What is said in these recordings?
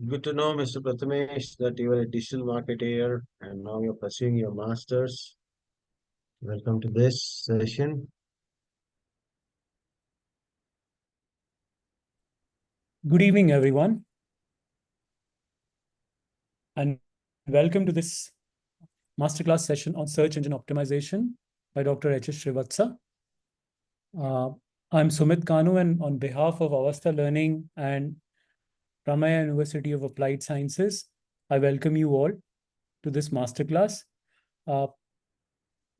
Good to know, Mr. Prathamesh, that you are a digital marketer and now you're pursuing your master's. Welcome to this session. Good evening, everyone, and welcome to this masterclass session on search engine optimization by Dr. Srivatsa. Uh, I'm Sumit Kanu, and on behalf of Avasta Learning and Ramaya University of Applied Sciences, I welcome you all to this masterclass. Uh,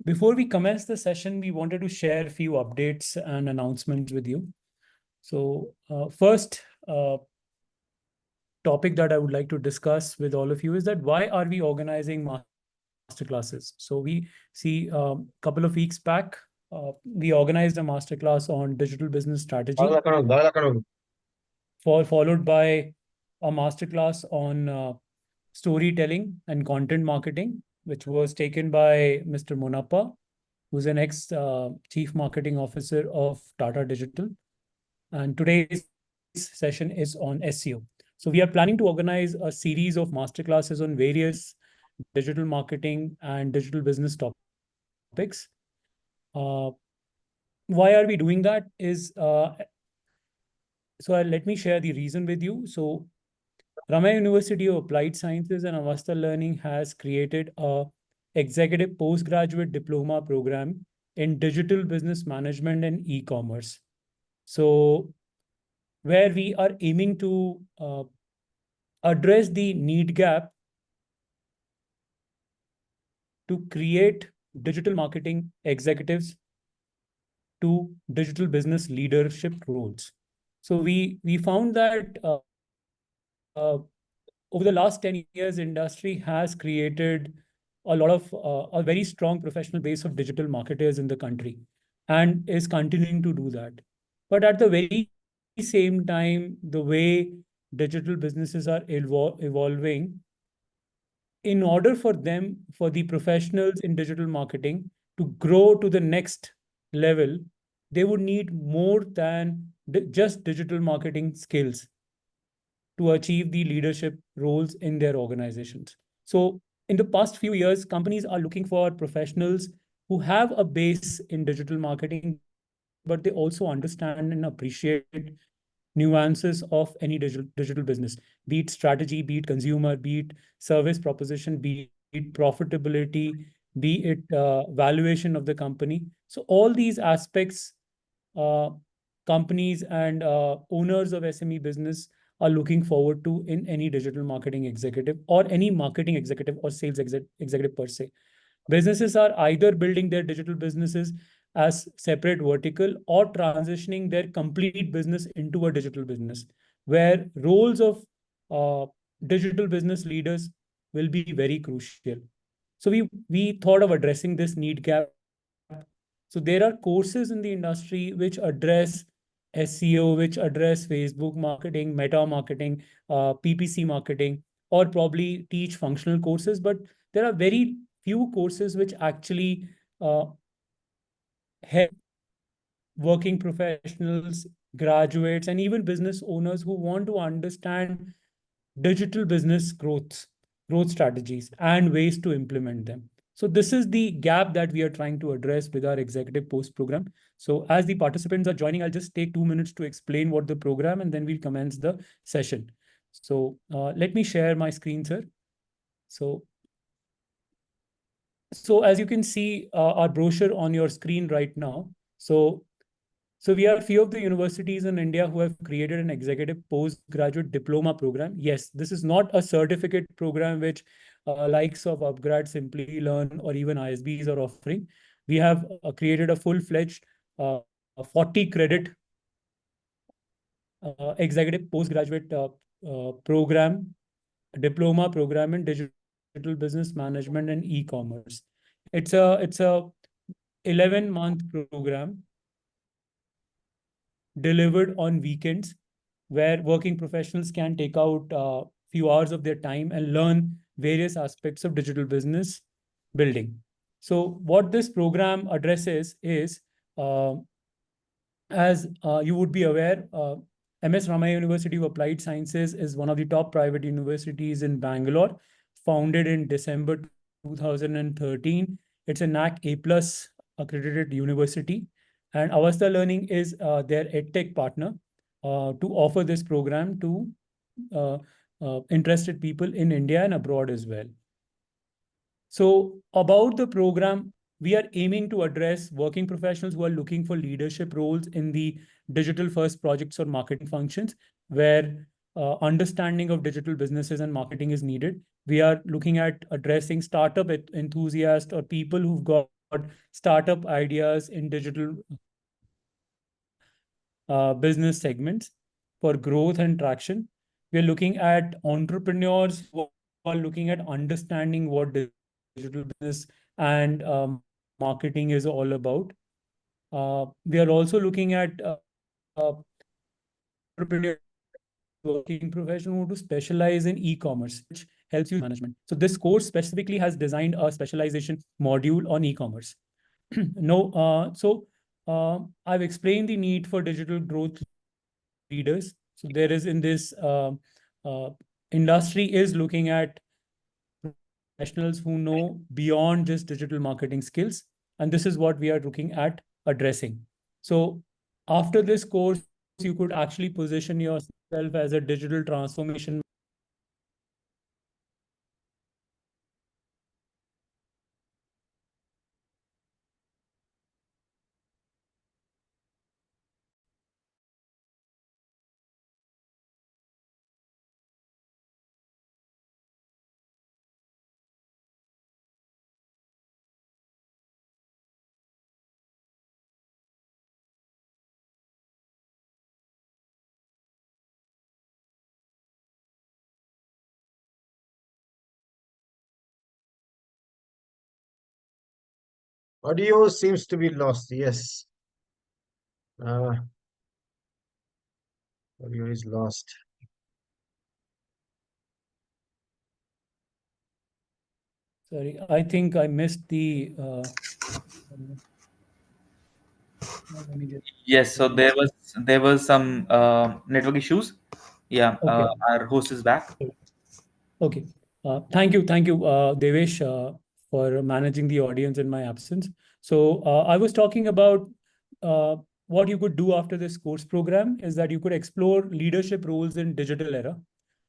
Before we commence the session, we wanted to share a few updates and announcements with you. So, first, topic that I would like to discuss with all of you is that why are we organizing masterclasses? So we see a couple of weeks back, we organized a masterclass on digital business strategy, followed by a masterclass on storytelling and content marketing, which was taken by Mr. Monappa, who's an ex-chief marketing officer of Tata Digital. And today's session is on SEO. So we are planning to organize a series of masterclasses on various digital marketing and digital business topics. Why are we doing that is, let me share the reason with you. So Ramaya University of Applied Sciences and Avasta Learning has created a executive postgraduate diploma program in digital business management and e-commerce. So where we are aiming to address the need gap to create digital marketing executives to digital business leadership roles. So we found that over the last 10 years, industry has created a lot of a very strong professional base of digital marketers in the country and is continuing to do that. But at the very same time, the way digital businesses are evolving, in order for them, for the professionals in digital marketing to grow to the next level, they would need more than just digital marketing skills to achieve the leadership roles in their organizations. So in the past few years, companies are looking for professionals who have a base in digital marketing, but they also understand and appreciate nuances of any digital business, be it strategy, be it consumer, be it service proposition, be it profitability, be it valuation of the company. So all these aspects, uh, companies and owners of SME business are looking forward to in any digital marketing executive or any marketing executive or sales executive per se. Businesses are either building their digital businesses as separate vertical or transitioning their complete business into a digital business, where roles of uh, digital business leaders will be very crucial. So we thought of addressing this need gap. So there are courses in the industry which address SEO, which address Facebook marketing, meta marketing, PPC marketing, or probably teach functional courses. But there are very few courses which actually help working professionals, graduates, and even business owners who want to understand digital business growth strategies, and ways to implement them. So this is the gap that we are trying to address with our executive post program. So as the participants are joining, I'll just take 2 minutes to explain what the program, and then we'll commence the session. So let me share my screen, sir. So as you can see our brochure on your screen right now. So we are few of the universities in India who have created an executive postgraduate diploma program. Yes, this is not a certificate program which likes of Upgrad, Simply Learn, or even ISBs are offering. We have created a full-fledged 40 credit executive postgraduate program, diploma program in digital business management and e-commerce. It's a 11-month program delivered on weekends, where working professionals can take out a few hours of their time and learn various aspects of digital business building. So what this program addresses is, as you would be aware, MS Ramaya University of Applied Sciences is one of the top private universities in Bangalore, founded in December 2013. It's a NAC A plus accredited university, and Avasta Learning is their EdTech partner to offer this program to uh, interested people in India and abroad as well. So, about the program, we are aiming to address working professionals who are looking for leadership roles in the digital first projects or marketing functions, where understanding of digital businesses and marketing is needed. We are looking at addressing startup enthusiasts or people who've got startup ideas in digital business segments for growth and traction. We are looking at entrepreneurs who are looking at understanding what digital business and marketing is all about. We are also looking at entrepreneurs, working professional who to specialize in e-commerce, which helps you management. So this course specifically has designed a specialization module on e-commerce. No, I've explained the need for digital growth leaders. So there is in this uh, industry is looking at professionals who know beyond just digital marketing skills, and this is what we are looking at addressing. So after this course, you could actually position yourself as a digital transformation. Audio seems to be lost. Yes. Uh, Audio is lost. Sorry, I think I missed the. Let me just. Yes, so there was some network issues. Yeah, Okay. our host is back. Okay. Thank you, Devesh, for managing the audience in my absence. So I was talking about uh, what you could do after this course program is that you could explore leadership roles in digital era,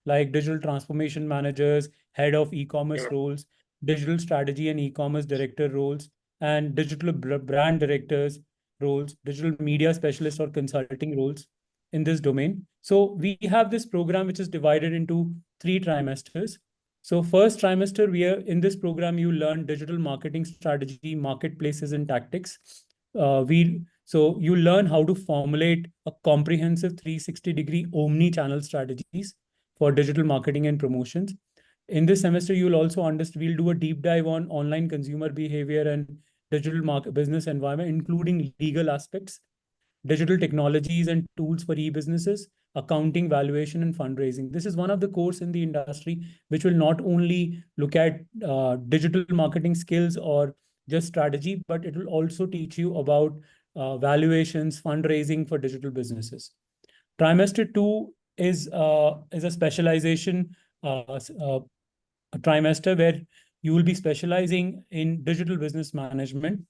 like digital transformation managers, head of e-commerce roles, digital strategy and e-commerce director roles, and digital brand directors roles, digital media specialist or consulting roles in this domain. So we have this program which is divided into 3 trimesters. So first trimester, we are in this program, you learn digital marketing strategy, marketplaces and tactics. So you learn how to formulate a comprehensive 360-degree omni-channel strategies for digital marketing and promotions. In this semester, you'll also understand, we'll do a deep dive on online consumer behavior and digital market business environment, including legal aspects, digital technologies and tools for e-businesses, accounting, valuation, and fundraising. This is one of the course in the industry which will not only look at digital marketing skills or just strategy, but it will also teach you about valuations, fundraising for digital businesses. Trimester two is a specialization a trimester where you will be specializing in digital business management,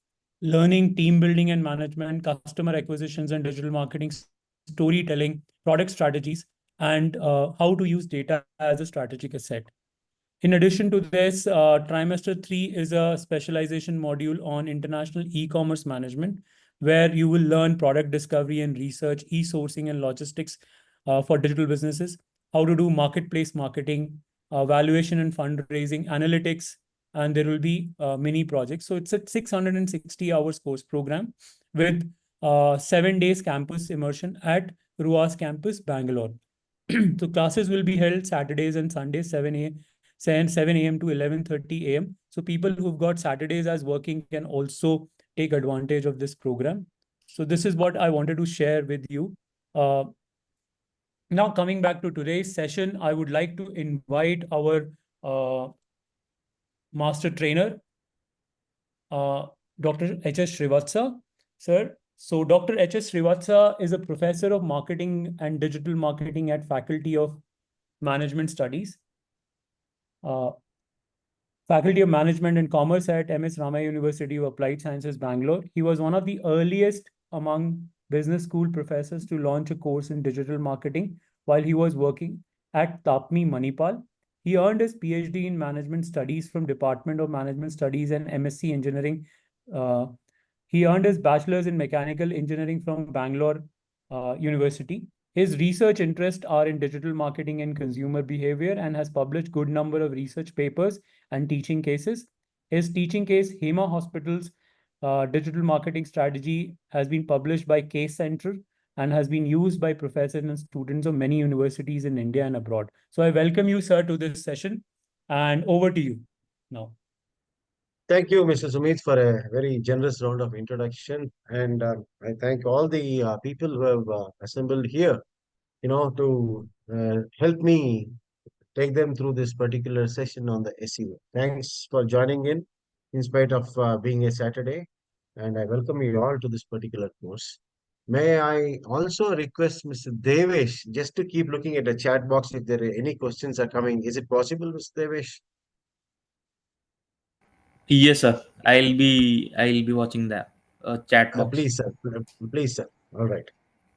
learning team building and management, customer acquisitions and digital marketing, storytelling, product strategies, and how to use data as a strategic asset. In addition to this, trimester three is a specialization module on international e-commerce management, where you will learn product discovery and research, e-sourcing and logistics for digital businesses, how to do marketplace marketing, valuation and fundraising, analytics, and there will be mini projects. So it's a 660 hours course program with 7 days campus immersion at RUAS campus, Bangalore. So classes will be held Saturdays and Sundays, 7 a.m. to 11:30 a.m. So people who've got Saturdays as working can also take advantage of this program. So this is what I wanted to share with you. Uh, Now coming back to today's session, I would like to invite our uh, master trainer, Dr. H.S. Srivatsa, sir. So Dr. H.S. Srivatsa is a professor of marketing and digital marketing at Faculty of Management Studies, Faculty of Management and Commerce at M.S. Ramaya University of Applied Sciences, Bangalore. He was one of the earliest among business school professors to launch a course in digital marketing while he was working at Tapmi, Manipal. He earned his PhD in Management Studies from Department of Management Studies and MSc Engineering. He earned his bachelor's in mechanical engineering from Bangalore University. His research interests are in digital marketing and consumer behavior and has published good number of research papers and teaching cases. His teaching case, Hema Hospital's digital marketing strategy, has been published by Case Center and has been used by professors and students of many universities in India and abroad. So I welcome you, sir, to this session, and over to you now. Thank you, Mr. Sumit, for a very generous round of introduction. And I thank all the people who have assembled here, to help me take them through this particular session on the SEO. Thanks for joining in spite of being a Saturday. And I welcome you all to this particular course. May I also request Mr. Devesh just to keep looking at the chat box if there are any questions are coming. Is it possible, Mr. Devesh? Yes, sir. I'll be watching the chat box. Please, sir. Please, sir. All right.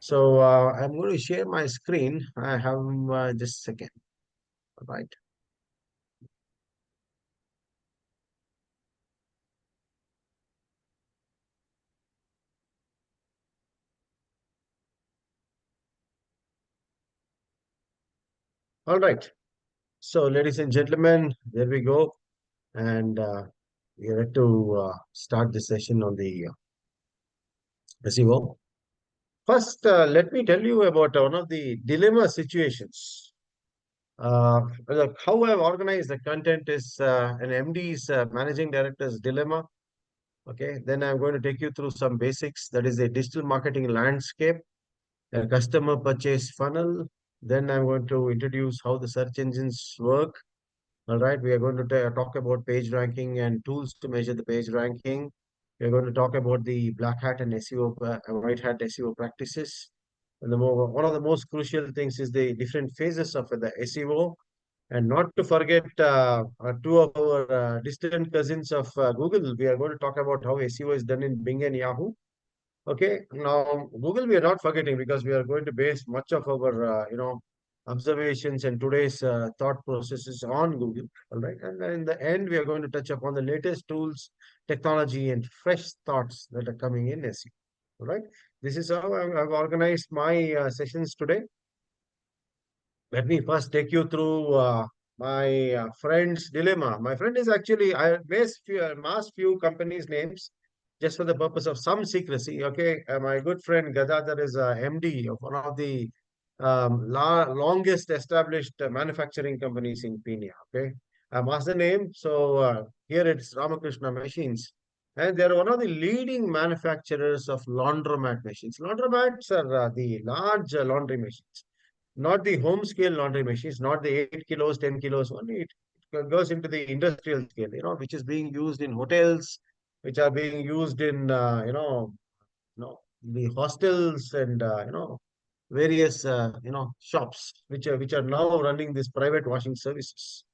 So I'm going to share my screen. I have just a second. All right. All right. So, ladies and gentlemen, there we go. And we are ready to start the session on the SEO. First, let me tell you about one of the dilemma situations. Look, how I've organized the content is an MD's managing director's dilemma. Okay, then I'm going to take you through some basics. That is the digital marketing landscape, a customer purchase funnel. Then I'm going to introduce how the search engines work. All right, we are going to talk about page ranking and tools to measure the page ranking. We're going to talk about the black hat and SEO, white hat SEO practices. And one of the most crucial things is the different phases of the SEO. And not to forget two of our distant cousins of Google. We are going to talk about how SEO is done in Bing and Yahoo. Okay, now Google we are not forgetting because we are going to base much of our observations and today's thought processes on Google. All right, and then in the end we are going to touch upon the latest tools, technology, and fresh thoughts that are coming in SEO. All right, this is how I've organized my sessions today. Let me first take you through my friend's dilemma. My friend is actually, I masked few companies' names just for the purpose of some secrecy. Okay, my good friend Gadadhar is a MD of one of the longest established manufacturing companies in Pune. Okay, I masked the name. So here it's Ramakrishna Machines. And they're one of the leading manufacturers of laundromat machines. Laundromats are the large laundry machines, not the home scale laundry machines, not the 8 kilos, 10 kilos only. It goes into the industrial scale, which is being used in hotels, which are being used in, the hostels and, various, shops, which are now running these private washing services.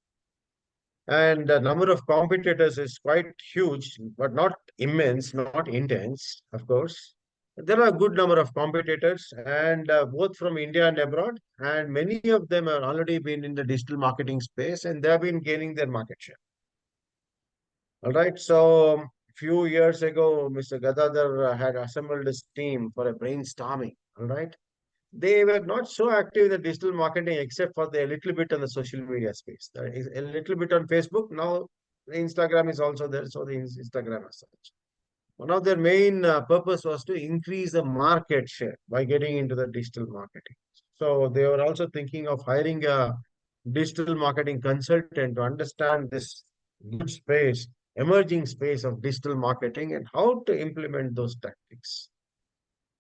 And the number of competitors is quite huge, but not immense, not intense, of course. There are a good number of competitors, and both from India and abroad, and many of them have already been in the digital marketing space, and they have been gaining their market share. All right. So, a few years ago, Mr. Gadadhar had assembled his team for a brainstorming. All right. They were not so active in the digital marketing except for the little bit on the social media space. There is a little bit on Facebook. Now, the Instagram is also there. So, the Instagram as such. One of their main purpose was to increase the market share by getting into the digital marketing. So they were also thinking of hiring a digital marketing consultant to understand this good space, emerging space of digital marketing and how to implement those tactics.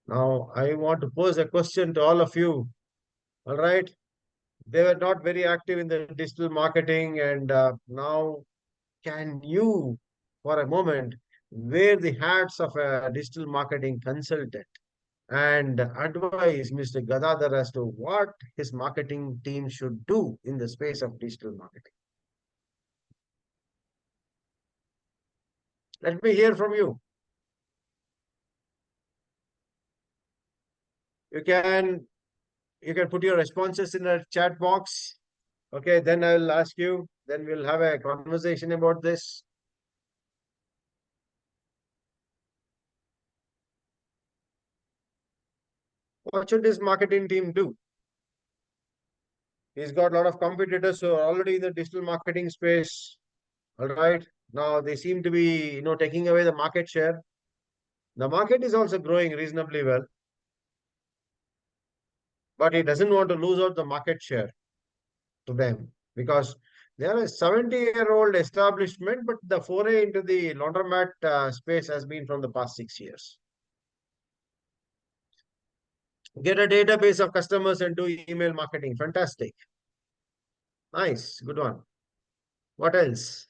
Now, I want to pose a question to all of you. All right. They were not very active in the digital marketing, and now can you, for a moment, wear the hats of a digital marketing consultant and advise Mr. Gadadhar as to what his marketing team should do in the space of digital marketing. Let me hear from you. You can put your responses in the chat box. Okay, then I will ask you. Then we'll have a conversation about this. What should this marketing team do? He's got a lot of competitors who are already in the digital marketing space. All right. Now they seem to be, taking away the market share. The market is also growing reasonably well, but he doesn't want to lose out the market share to them because they are a 70-year-old establishment, but the foray into the laundromat space has been from the past 6 years. Get a database of customers and do email marketing. Fantastic. Nice. Good one. What else?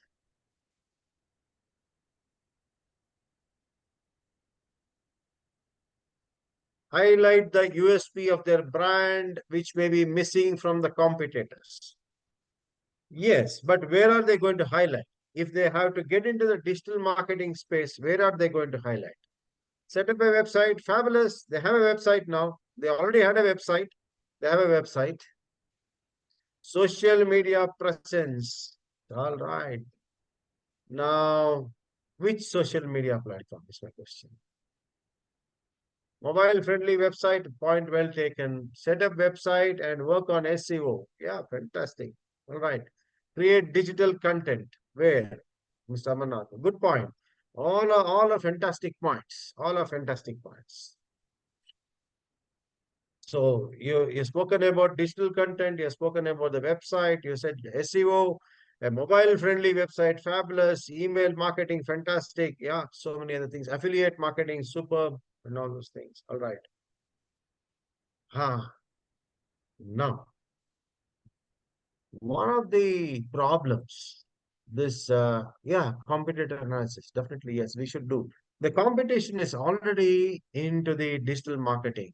Highlight the USP of their brand, which may be missing from the competitors. Yes, but where are they going to highlight? If they have to get into the digital marketing space, where are they going to highlight? Set up a website. Fabulous. They have a website now. They already had a website. They have a website. Social media presence. All right. Now, which social media platform is my question? Mobile friendly website, point well taken. Set up website and work on SEO. Yeah, fantastic. All right. Create digital content. Where? Mr. Amarnath. Good point. All are fantastic points. All are fantastic points. So you spoken about digital content, you spoken about the website, you said SEO, a mobile friendly website, fabulous, email marketing, fantastic. Yeah, so many other things. Affiliate marketing, superb, and all those things. All right. Now, one of the problems, this, competitor analysis, definitely, yes, we should do. The competition is already into the digital marketing.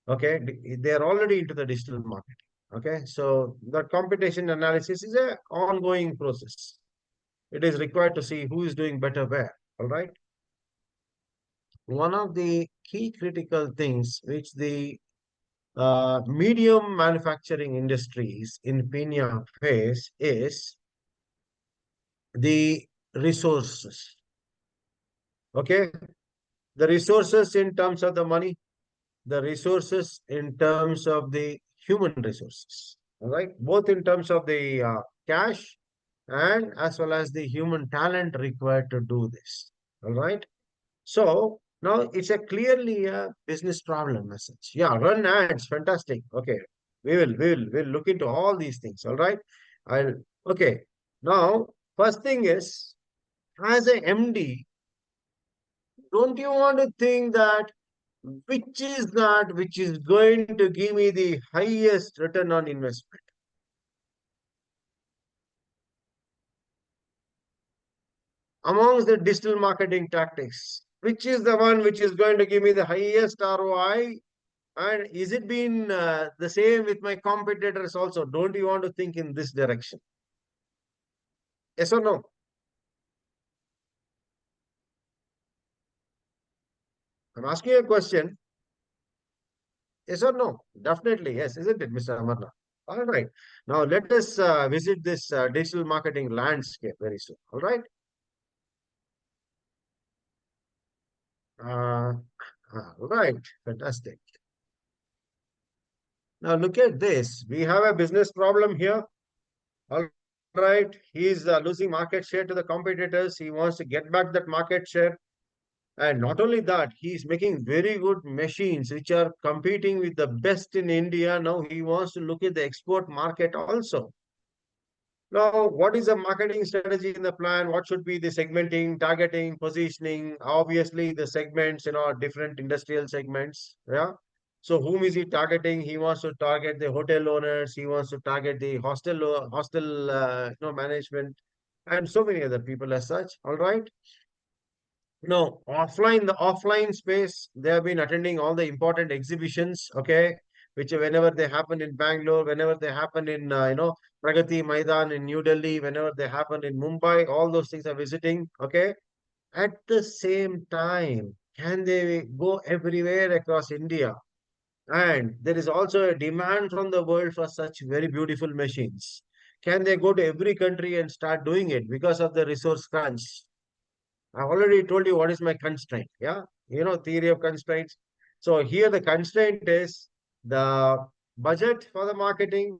Okay, they are already into the digital marketing. Okay, so the competition analysis is a ongoing process. It is required to see who is doing better where. All right. One of the key critical things which the medium manufacturing industries in Kenya face is the resources. Okay, the resources in terms of the money, the resources in terms of the human resources. All right, both in terms of the cash and as well as the human talent required to do this. All right. So now it's a clearly a business problem as such. Yeah, run ads, fantastic. Okay, we'll look into all these things. All right. I'll okay. Now, first thing is, as a MD, don't you want to think that which is going to give me the highest return on investment? Amongst the digital marketing tactics, which is the one which is going to give me the highest ROI? And is it been the same with my competitors also? Don't you want to think in this direction? Yes or no? I'm asking you a question. Yes or no? Definitely yes, isn't it, Mr. Amarnath? All right. Now let us visit this digital marketing landscape very soon. All right. Uh, right. Fantastic. Now look at this. We have a business problem here. All right. He's losing market share to the competitors. He wants to get back that market share. And not only that, he's making very good machines which are competing with the best in India. Now he wants to look at the export market also. Now, what is the marketing strategy in the plan? What should be the segmenting, targeting, positioning? Obviously, the segments, different industrial segments. Yeah. So, whom is he targeting? He wants to target the hotel owners. He wants to target the hostel management, and so many other people as such. All right. the offline space, they have been attending all the important exhibitions, okay, which whenever they happen in Bangalore, whenever they happen in, Pragati Maidan in New Delhi, whenever they happen in Mumbai, all those things are visiting, okay. At the same time, can they go everywhere across India? And there is also a demand from the world for such very beautiful machines. Can they go to every country and start doing it because of the resource crunch? I already told you what is my constraint. Yeah. Theory of constraints. So here the constraint is the budget for the marketing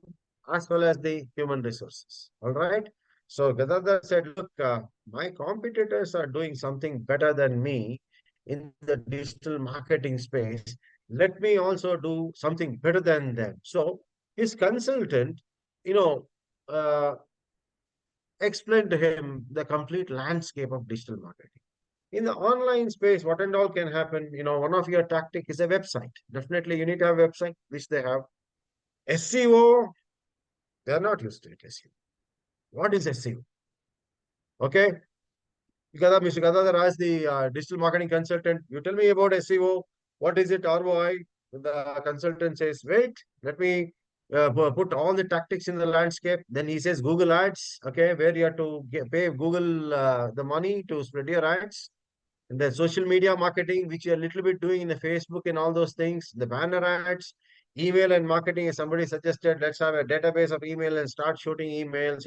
as well as the human resources. All right. So Gadadhar said, look, my competitors are doing something better than me in the digital marketing space. Let me also do something better than them. So his consultant, you know, uh, explained to him the complete landscape of digital marketing. In the online space, what and all can happen? One of your tactic is a website. Definitely, you need to have a website, which they have. SEO, they are not used to it. SEO. What is SEO? Okay. Mr. Gadadhar asked the digital marketing consultant, you tell me about SEO. What is it, ROI? The consultant says, wait, let me put all the tactics in the landscape. Then he says Google Ads, okay, where you have to pay Google the money to spread your ads. And the social media marketing, which you're a little bit doing in the Facebook and all those things, the banner ads, email and marketing. As somebody suggested, let's have a database of email and start shooting emails,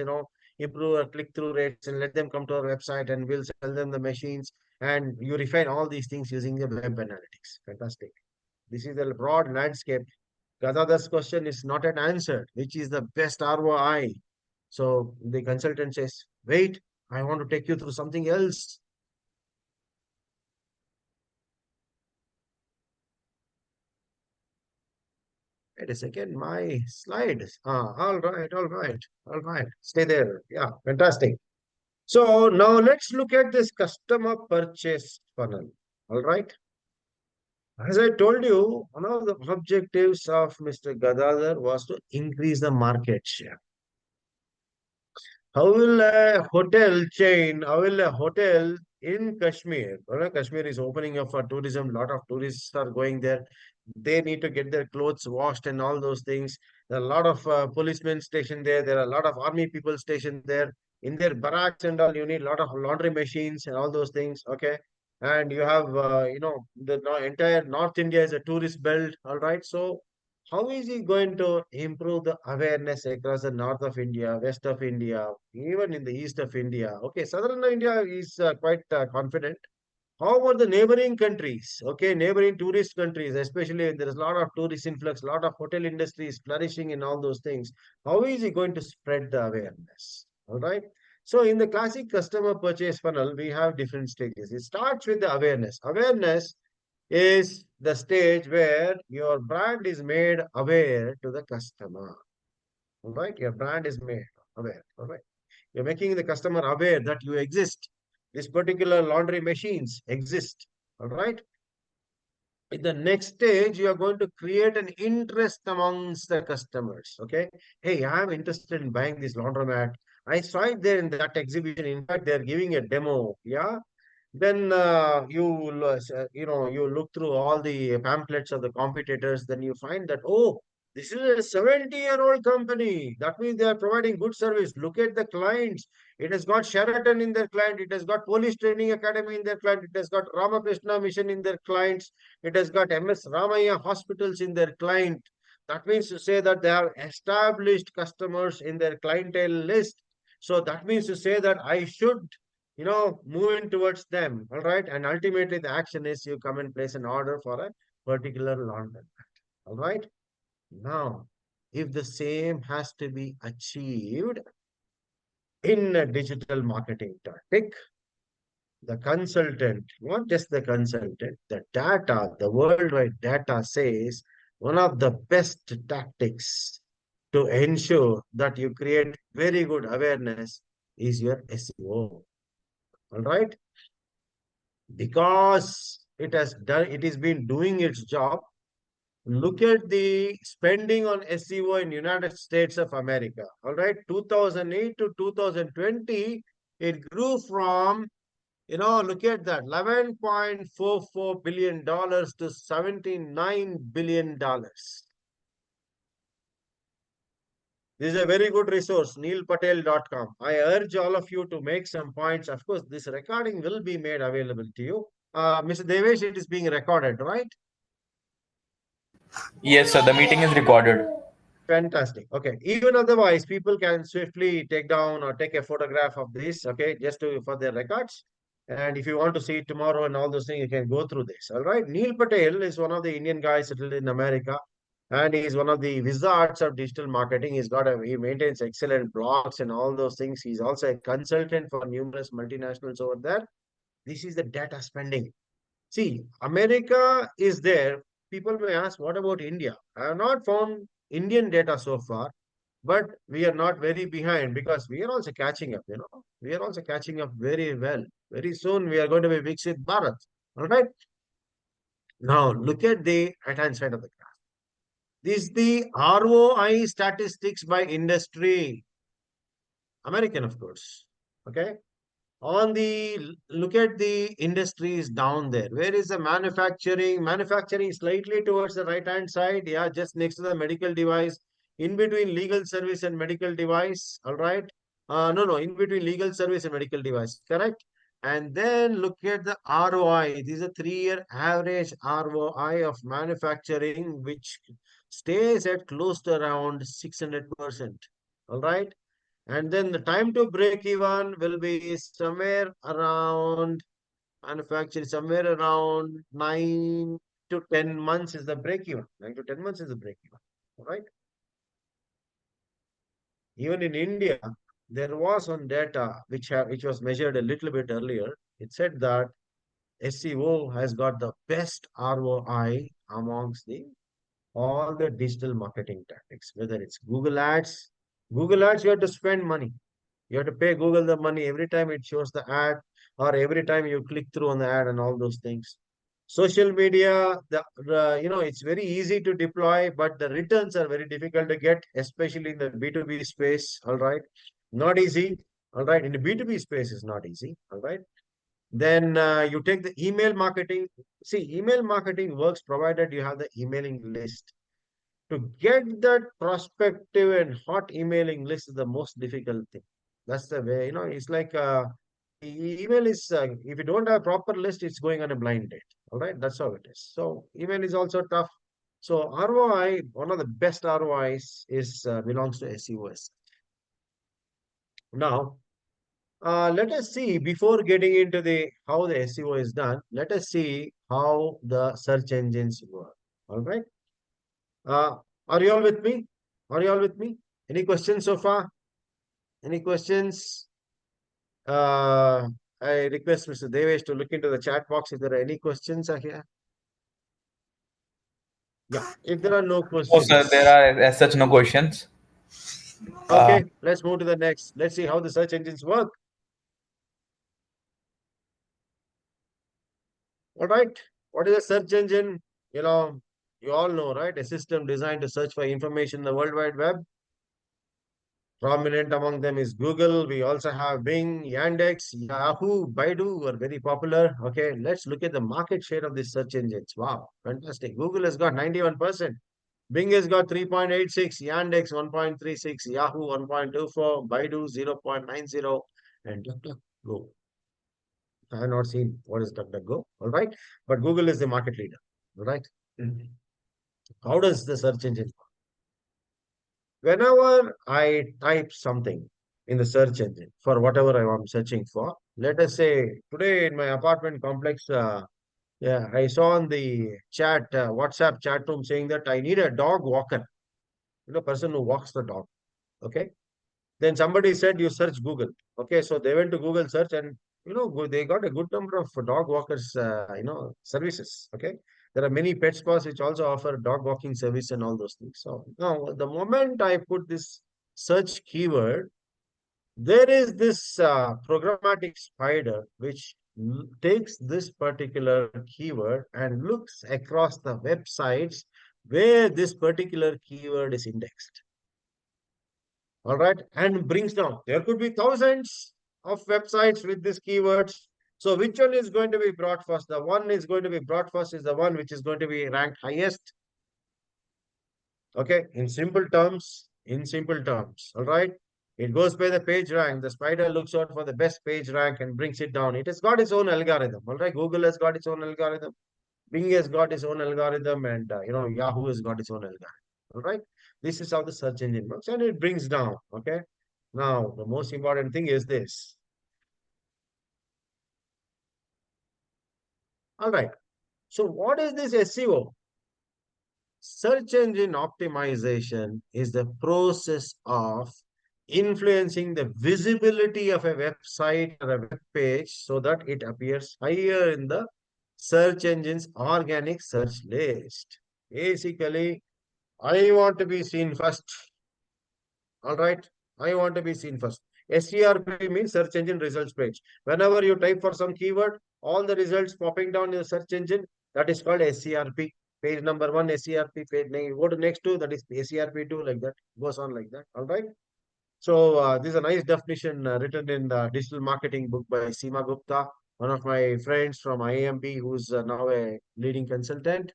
improve our click-through rates and let them come to our website and we'll sell them the machines. And you refine all these things using the web analytics. Fantastic. This is the broad landscape. Gadadhar's question is not an answer, which is the best ROI. So the consultant says, wait, I want to take you through something else. Wait a second, my slides. All right, all right, all right. Stay there. Yeah, fantastic. So now let's look at this customer purchase funnel. All right. As I told you, one of the objectives of Mr. Gadadhar was to increase the market share. How will a hotel in Kashmir, Kashmir is opening up for tourism, a lot of tourists are going there. They need to get their clothes washed and all those things. There are a lot of policemen stationed there. There are a lot of army people stationed there. In their barracks and all, you need a lot of laundry machines and all those things. Okay. And you have, the entire North India is a tourist belt. All right. So how is he going to improve the awareness across the north of India, west of India, even in the east of India? Okay, southern India is quite confident. How about the neighboring countries? Okay, neighboring tourist countries, especially there is a lot of tourist influx, a lot of hotel industries flourishing in all those things. How is he going to spread the awareness? All right. So in the classic customer purchase funnel, we have different stages. It starts with the awareness. Awareness is the stage where your brand is made aware to the customer. All right. Your brand is made aware. All right. You're making the customer aware that you exist. This particular laundry machines exist. All right. In the next stage, you are going to create an interest amongst the customers. Okay. Hey, I'm interested in buying this laundromat. I saw it there in that exhibition. In fact, they're giving a demo. Yeah. Then you look through all the pamphlets of the competitors. Then you find that, oh, this is a 70-year-old company. That means they are providing good service. Look at the clients. It has got Sheraton in their client. It has got Police Training Academy in their client. It has got Ramakrishna Mission in their clients. It has got MS Ramaya hospitals in their client. That means to say that they have established customers in their clientele list. So that means to say that I should moving towards them. All right. And ultimately, the action is you come and place an order for a particular laundry. All right. Now, if the same has to be achieved in a digital marketing tactic, the consultant, not just the consultant, the data, the worldwide data says one of the best tactics to ensure that you create very good awareness is your SEO. All right. Because it has been doing its job. Look at the spending on SEO in United States of America. All right, 2008 to 2020, it grew from Look at that, $11.44 billion to $79 billion. This is a very good resource, neilpatel.com. I urge all of you to make some points. Of course, this recording will be made available to you. Mr. Devesh, it is being recorded, right? Yes, sir. The meeting is recorded. Fantastic. Okay. Even otherwise, people can swiftly take down or take a photograph of this, okay, just for their records. And if you want to see it tomorrow and all those things, you can go through this. All right. Neil Patel is one of the Indian guys settled in America, and he's one of the wizards of digital marketing. He maintains excellent blogs and all those things. He's also a consultant for numerous multinationals over there. This is the data spending. See, America is there. People may ask, what about India? I have not found Indian data so far, but we are not very behind because we are also catching up. We are also catching up very well. Very soon we are going to be Viksit Bharat. All right. Now look at the right-hand side of the graph. This is the ROI statistics by industry. American, of course. Okay. Look at the industries down there. Where is the manufacturing? Manufacturing slightly towards the right hand side. Yeah, just next to the medical device. In between legal service and medical device. All right. No, in between legal service and medical device. Correct. And then look at the ROI. This is a 3-year average ROI of manufacturing, which stays at close to around 600%. All right. And then the time to break even will be somewhere around manufacturing, somewhere around 9 to 10 months is the break even. 9 to 10 months is the break even. All right. Even in India, there was one data which was measured a little bit earlier. It said that SEO has got the best ROI amongst all the digital marketing tactics, whether it's Google Ads. Google Ads, you have to spend money. You have to pay Google the money every time it shows the ad or every time you click through on the ad and all those things. Social media, it's very easy to deploy, but the returns are very difficult to get, especially in the B2B space. All right. Not easy. All right. In the B2B space, is not easy. All right. Then you take the email marketing. See, email marketing works provided you have the emailing list. To get that prospective and hot emailing list is the most difficult thing. That's the way, it's like email is, if you don't have proper list, it's going on a blind date. All right. That's how it is. So email is also tough. So ROI, one of the best ROIs is belongs to SEOs. Now, let us see, before getting into the how the SEO is done, let us see how the search engines work. All right. Uh, are you all with me? Are you all with me? Any questions so far? Any questions? Uh, I request Mr. Devesh to look into the chat box if there are any questions here. Yeah, if there are no Oh, sir, there questions. are as such no questions. Uh, Okay, let's move to the next. Let's see how the search engines work. All right. What is a search engine? You all know, right? A system designed to search for information in the World Wide Web. Prominent among them is Google. We also have Bing, Yandex, Yahoo, Baidu are very popular. Okay, let's look at the market share of these search engines. Wow, fantastic. Google has got 91%. Bing has got 3.86, Yandex 1.36, Yahoo 1.24, Baidu 0.90, and DuckDuckGo. I have not seen what is DuckDuckGo. All right, but Google is the market leader. All right. How does the search engine work? Whenever I type something in the search engine for whatever I am searching for, let us say today in my apartment complex, yeah, I saw on the chat, WhatsApp chat room saying that I need a dog walker, person who walks the dog. Okay. Then somebody said you search Google. Okay. So they went to Google search and, they got a good number of dog walkers, services. Okay. There are many pet spas which also offer dog walking service and all those things. So now the moment I put this search keyword, there is this programmatic spider which takes this particular keyword and looks across the websites where this particular keyword is indexed. All right. And brings down. There could be thousands of websites with these keywords. So which one is going to be brought first? The one is going to be brought first is the one which is going to be ranked highest. Okay, in simple terms, all right. It goes by the page rank. The spider looks out for the best page rank and brings it down. It has got its own algorithm. All right, Google has got its own algorithm. Bing has got its own algorithm, and Yahoo has got its own algorithm. All right, this is how the search engine works, and it brings down. Okay, now the most important thing is this. All right, so what is this SEO? Search engine optimization is the process of influencing the visibility of a website or a web page so that it appears higher in the search engine's organic search list. Basically, I want to be seen first. All right. I want to be seen first. SERP means search engine results page. Whenever you type for some keyword, all the results popping down in the search engine, that is called SERP. Page number one, SERP, page name. You go to next two, that is SERP2, like that. Goes on like that. All right. So this is a nice definition written in the digital marketing book by Seema Gupta, one of my friends from IMB, who's now a leading consultant.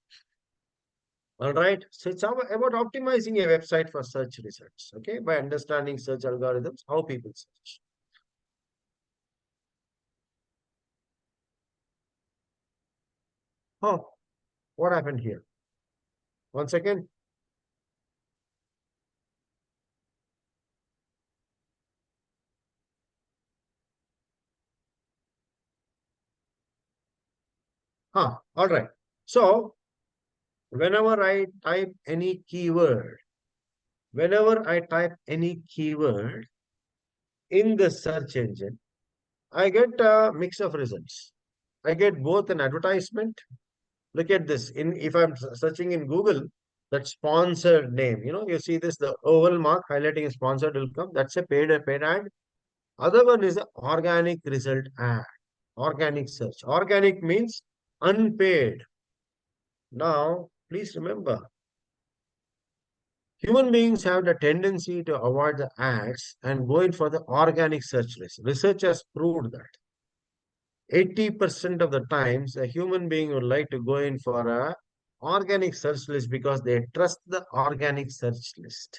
All right. So it's about optimizing a website for search results. Okay. By understanding search algorithms, how people search. Oh, what happened here? One second. All right. So whenever I type any keyword, in the search engine, I get a mix of results. I get both an advertisement. Look at this. If I'm searching in Google, that sponsored name, you see this, the oval mark highlighting a sponsored will come. That's a paid ad. Other one is the organic result ad. Organic search. Organic means unpaid. Now, please remember, human beings have the tendency to avoid the ads and go in for the organic search list. Research has proved that 80% of the times a human being would like to go in for a organic search list because they trust the organic search list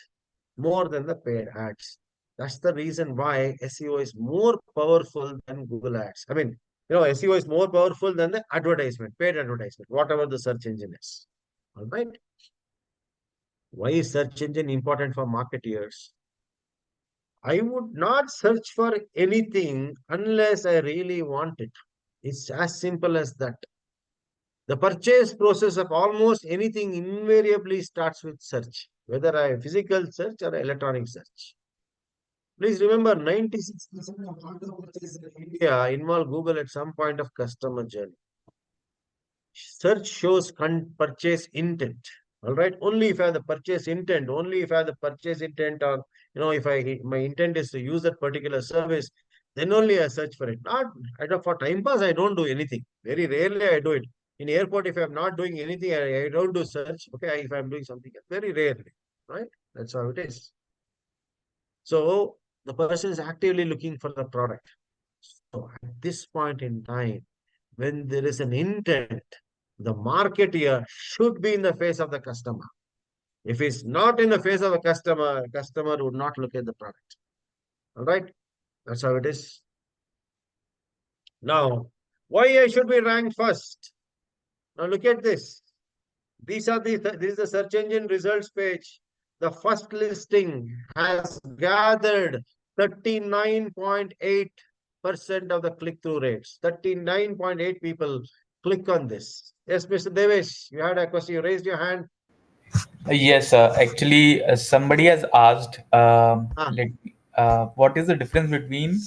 more than the paid ads. That's the reason why SEO is more powerful than Google ads. I mean, SEO is more powerful than the advertisement, paid advertisement, whatever the search engine is. All right. Why is search engine important for marketeers? I would not search for anything unless I really want it. It's as simple as that. The purchase process of almost anything invariably starts with search, whether a physical search or electronic search. Please remember, 96% of auto purchases in India involve Google at some point of customer journey. Search shows purchase intent. All right. Only if I have the purchase intent, or if my intent is to use that particular service, then only I search for it. Not for time pass, I don't do anything. Very rarely I do it. In airport, if I'm not doing anything, I don't do search. Okay, if I'm doing something, very rarely. Right? That's how it is. So the person is actively looking for the product. So at this point in time, when there is an intent, the marketeer should be in the face of the customer. If it's not in the face of a customer would not look at the product. All right. That's how it is. Now, why I should be ranked first? Now look at this. This is the search engine results page. The first listing has gathered 39.8% of the click-through rates. 39.8 people click on this. Yes, Mr. Devesh, you had a question. You raised your hand. Yes, actually, somebody has asked, Ah, what is the difference between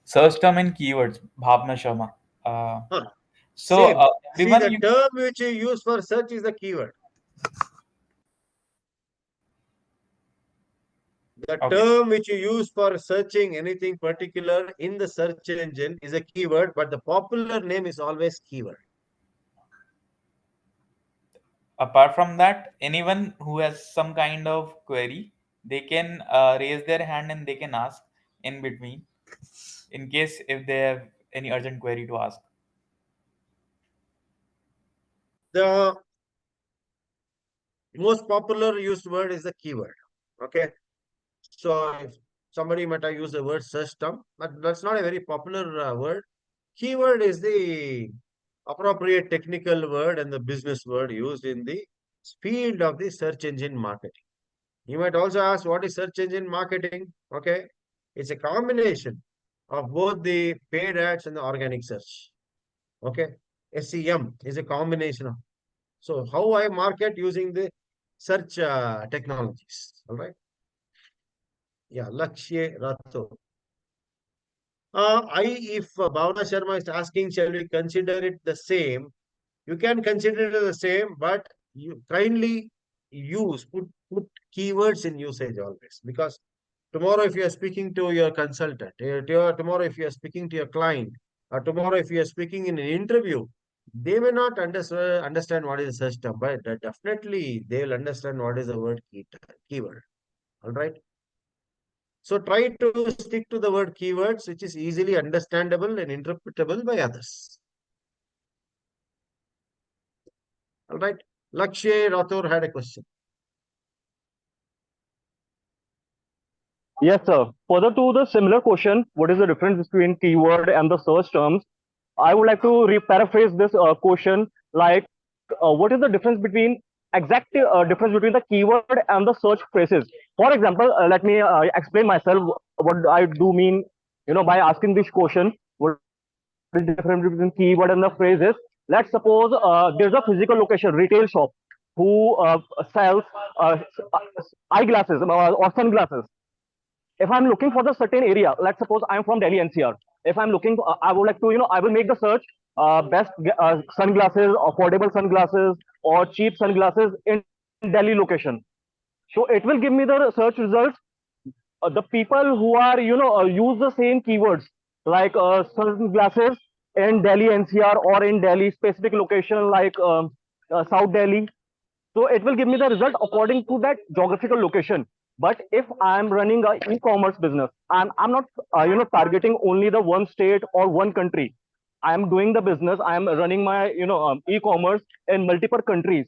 search term and keywords? Bhavna Sharma. ah. So, Same. See, everyone, the term which you use for search is the keyword. The okay. term which you use for searching anything particular in the search engine is a keyword, but the popular name is always keyword. Apart from that, anyone who has some kind of query, they can raise their hand and they can ask in between, in case if they have any urgent query to ask. The most popular used word is the keyword. Okay. So if somebody might have used the word search term, but that's not a very popular word. Keyword is the appropriate technical word and the business word used in the field of the search engine marketing. You might also ask, what is search engine marketing? Okay. It's a combination of both the paid ads and the organic search. Okay. SEM is a combination of. So how I market using the search technologies. All right. Yeah. Lakshya Rato. If Bhavna Sharma is asking, shall we consider it the same? You can consider it the same, but you kindly put keywords in usage always, because tomorrow if you are speaking to your consultant, tomorrow if you are speaking to your client, or tomorrow if you are speaking in an interview, they may not understand what is the system, but definitely they will understand what is the keyword. All right. So try to stick to the word keywords, which is easily understandable and interpretable by others. All right. Lakshay Rathore had a question. Yes, sir. Further to the similar question, what is the difference between keyword and the search terms? I would like to paraphrase this question like, what is the difference between difference between the keyword and the search phrases? For example, let me explain myself what I do mean, by asking this question. What is the difference between keyword and the phrases? Let's suppose there's a physical location, retail shop, who sells eyeglasses or sunglasses. If I'm looking for the certain area, let's suppose I'm from Delhi NCR. If I'm looking, I would like to, I will make the search best sunglasses, affordable sunglasses, or cheap sunglasses in Delhi location. So it will give me the search results. The people who are, use the same keywords like sunglasses in Delhi NCR or in Delhi specific location like South Delhi, so it will give me the result according to that geographical location. But if I'm running a e-commerce business and I'm not, targeting only the one state or one country, I'm doing the business, I'm running my, e-commerce in multiple countries.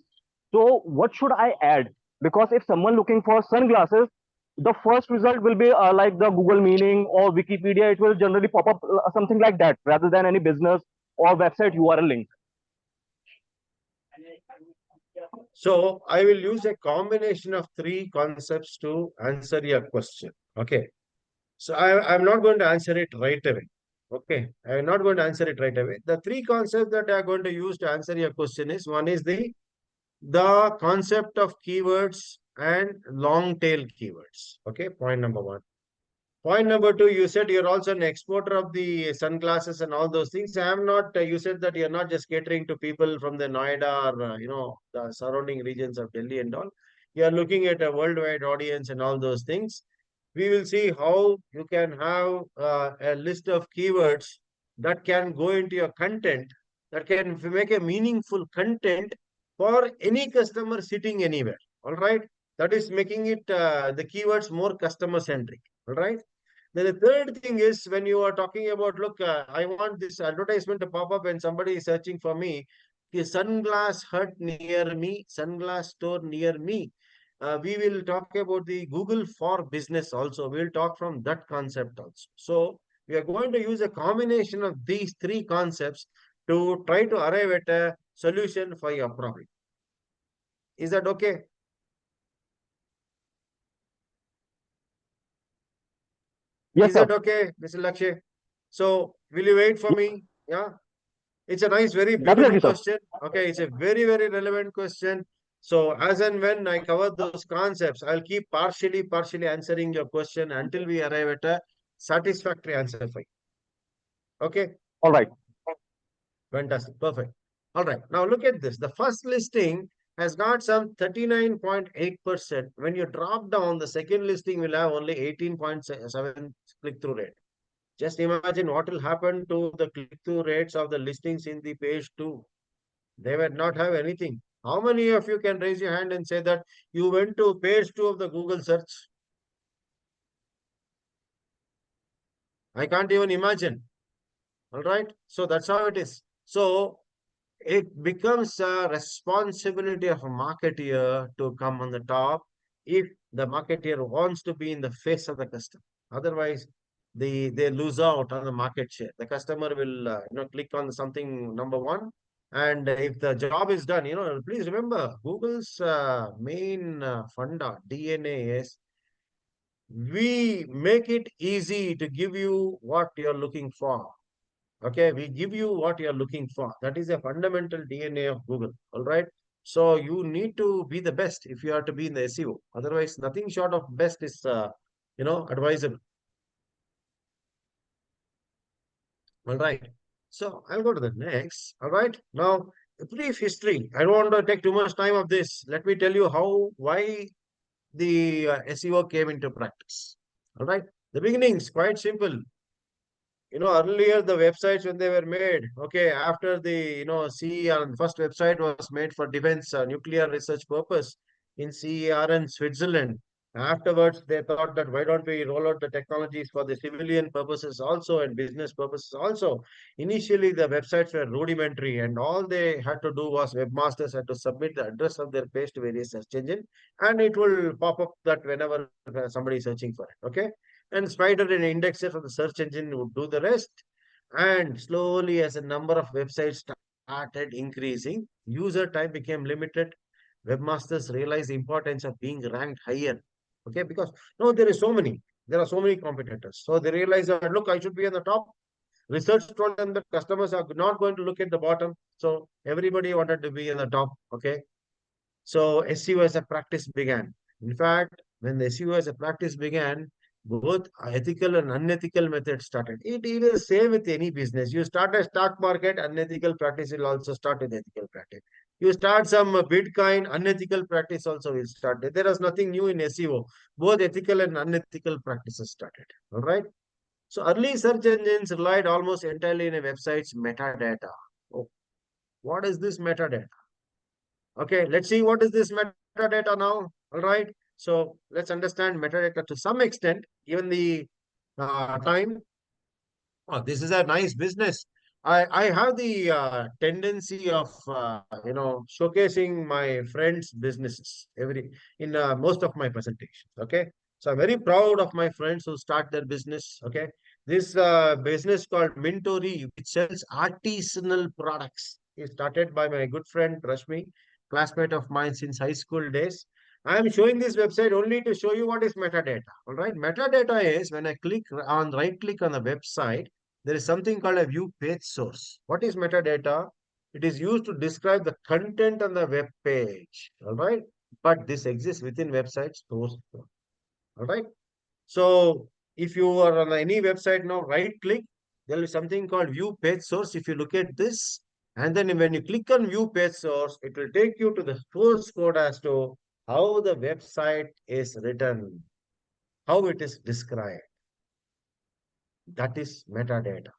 So what should I add? Because if someone looking for sunglasses, the first result will be like the Google meaning or Wikipedia. It will generally pop up something like that rather than any business or website URL link. So I will use a combination of three concepts to answer your question. Okay. So I'm not going to answer it right away. Okay. I'm not going to answer it right away. The three concepts that I am going to use to answer your question is, one is the concept of keywords and long tail keywords. Okay. Point number one. Point number two, you said you're also an exporter of the sunglasses and all those things. I am not, you said that you're not just catering to people from the Noida or, the surrounding regions of Delhi and all. You're looking at a worldwide audience and all those things. We will see how you can have a list of keywords that can go into your content, that can make a meaningful content for any customer sitting anywhere. All right. That is making it the keywords more customer centric. All right. Then the third thing is, when you are talking about, look, I want this advertisement to pop up when somebody is searching for me. A sunglass hut near me, sunglass store near me. We will talk about the Google for business also. We'll talk from that concept also. So we are going to use a combination of these three concepts to try to arrive at a solution for your problem. Is that okay? Yes, Is sir. that okay, Mr. Lakshay? So will you wait for me? Yeah. It's a nice, very beautiful Definitely, sir. question. Okay, it's a very, very relevant question. So as and when I cover those concepts, I'll keep partially answering your question until we arrive at a satisfactory answer for you. Okay, All right. fantastic, perfect. All right, now look at this. The first listing has got some 39.8%. When you drop down, the second listing will have only 18.7 click-through rate. Just imagine what will happen to the click-through rates of the listings in the page 2. They will not have anything. How many of you can raise your hand and say that you went to page 2 of the Google search? I can't even imagine. All right. So that's how it is. So it becomes a responsibility of a marketeer to come on the top if the marketeer wants to be in the face of the customer. Otherwise, they lose out on the market share. The customer will click on something number one, and if the job is done, please remember Google's main funda DNA is we make it easy to give you what you're looking for. Okay, we give you what you're looking for. That is a fundamental DNA of Google. All right. So you need to be the best if you are to be in the SEO. Otherwise, nothing short of best is advisable. All right. So I'll go to the next. All right. Now, a brief history. I don't want to take too much time of this. Let me tell you why the SEO came into practice. All right. The beginning is quite simple. Earlier the websites when they were made, okay, after the, CER, first website was made for defense nuclear research purpose in CER in Switzerland. Afterwards, they thought that why don't we roll out the technologies for the civilian purposes also and business purposes also. Initially, the websites were rudimentary and all they had to do was webmasters had to submit the address of their page to various search engine and it will pop up that whenever somebody is searching for it, okay? And spider and indexer for the search engine would do the rest. And slowly, as the number of websites started increasing, user time became limited. Webmasters realized the importance of being ranked higher. Okay, because no, there are so many competitors. So they realized that look, I should be on the top. Research told them that customers are not going to look at the bottom. So everybody wanted to be on the top. Okay. So SEO as a practice began. In fact, when the SEO as a practice began, both ethical and unethical methods started. It even same with any business. You start a stock market, unethical practice will also start with ethical practice. You start some Bitcoin, unethical practice also will start. There is nothing new in SEO. Both ethical and unethical practices started. All right. So early search engines relied almost entirely on a website's metadata. Oh, what is this metadata? Okay, let's see what is this metadata now. All right. So let's understand metadata to some extent, given the time. Oh, this is a nice business. I have the tendency of showcasing my friends' businesses in most of my presentations. Okay, so I'm very proud of my friends who start their business. Okay, this business called Mintori, which sells artisanal products, is started by my good friend Rashmi, classmate of mine since high school days. I am showing this website only to show you what is metadata. All right, metadata is when I right click on the website, there is something called a view page source. What is metadata? It is used to describe the content on the web page. All right. But this exists within websites. All right. So if you are on any website now, right click, there will be something called view page source. If you look at this, and then when you click on view page source, it will take you to the source code as to how the website is written, how it is described. That is metadata.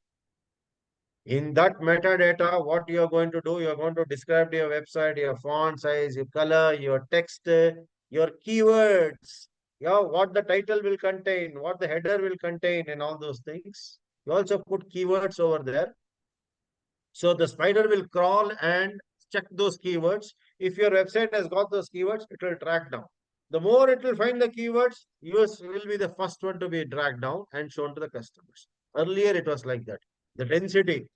In that metadata, what you are going to do, you are going to describe your website, your font size, your color, your text, your keywords, what the title will contain, what the header will contain, and all those things. You also put keywords over there. So the spider will crawl and check those keywords. If your website has got those keywords, it will track down. The more it will find the keywords, yours will be the first one to be dragged down and shown to the customers. Earlier, it was like that. The density.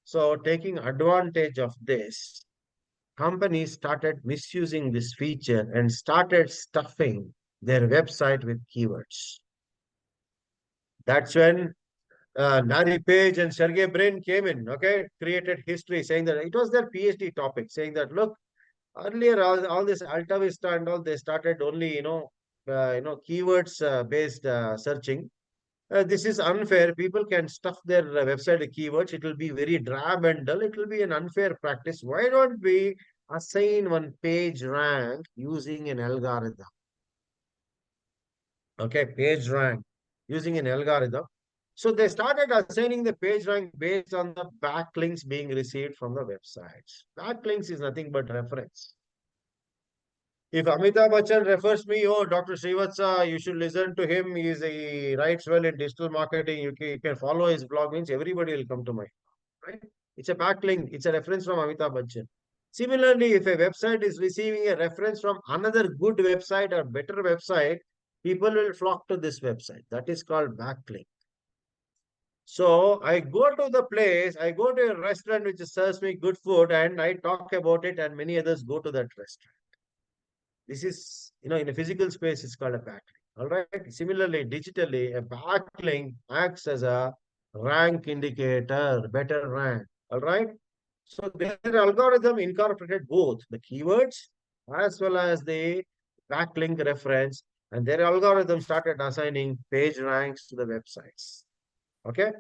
So taking advantage of this, companies started misusing this feature and started stuffing their website with keywords. That's when Larry Page and Sergey Brin came in, okay, created history saying that it was their PhD topic, saying that, look, earlier all this Alta Vista and all, they started only, keywords based searching. This is unfair. People can stuff their website with keywords. It will be very drab and dull. It will be an unfair practice. Why don't we assign one page rank using an algorithm? Okay, page rank using an algorithm. So they started assigning the page rank based on the backlinks being received from the websites. Backlinks is nothing but reference. If Amitabh Bachchan refers me, oh, Dr. Srivatsa, you should listen to him. He writes well in digital marketing. You can follow his blog, means everybody will come to my, right? It's a backlink. It's a reference from Amitabh Bachchan. Similarly, if a website is receiving a reference from another good website or better website, people will flock to this website. That is called backlink. So I go to the place, I go to a restaurant which serves me good food and I talk about it and many others go to that restaurant. This is, in a physical space, it's called a backlink. All right. Similarly, digitally, a backlink acts as a rank indicator, better rank. All right. So their algorithm incorporated both the keywords as well as the backlink reference, and their algorithm started assigning page ranks to the websites. Okay.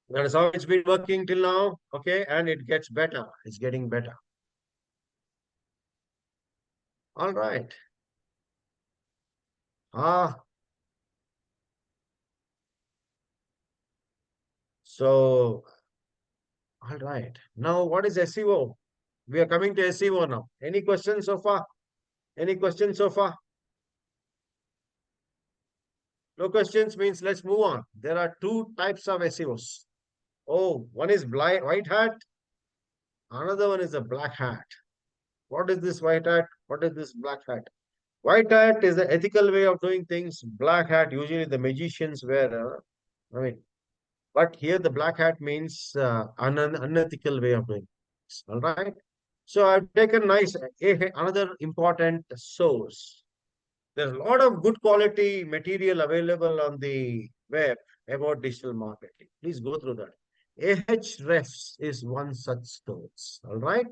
That is how it's been working till now. Okay. And it gets better. It's getting better. All right. So, all right. Now, what is SEO? We are coming to SEO now. Any questions so far? Any questions so far? No questions means let's move on. There are two types of SEOs. Oh, one is white hat. Another one is a black hat. What is this white hat? What is this black hat? White hat is the ethical way of doing things. Black hat, usually the magicians wear. But here the black hat means unethical way of doing things. All right. So I've taken another important source. There's a lot of good quality material available on the web about digital marketing. Please go through that. Ahrefs is one such source. All right.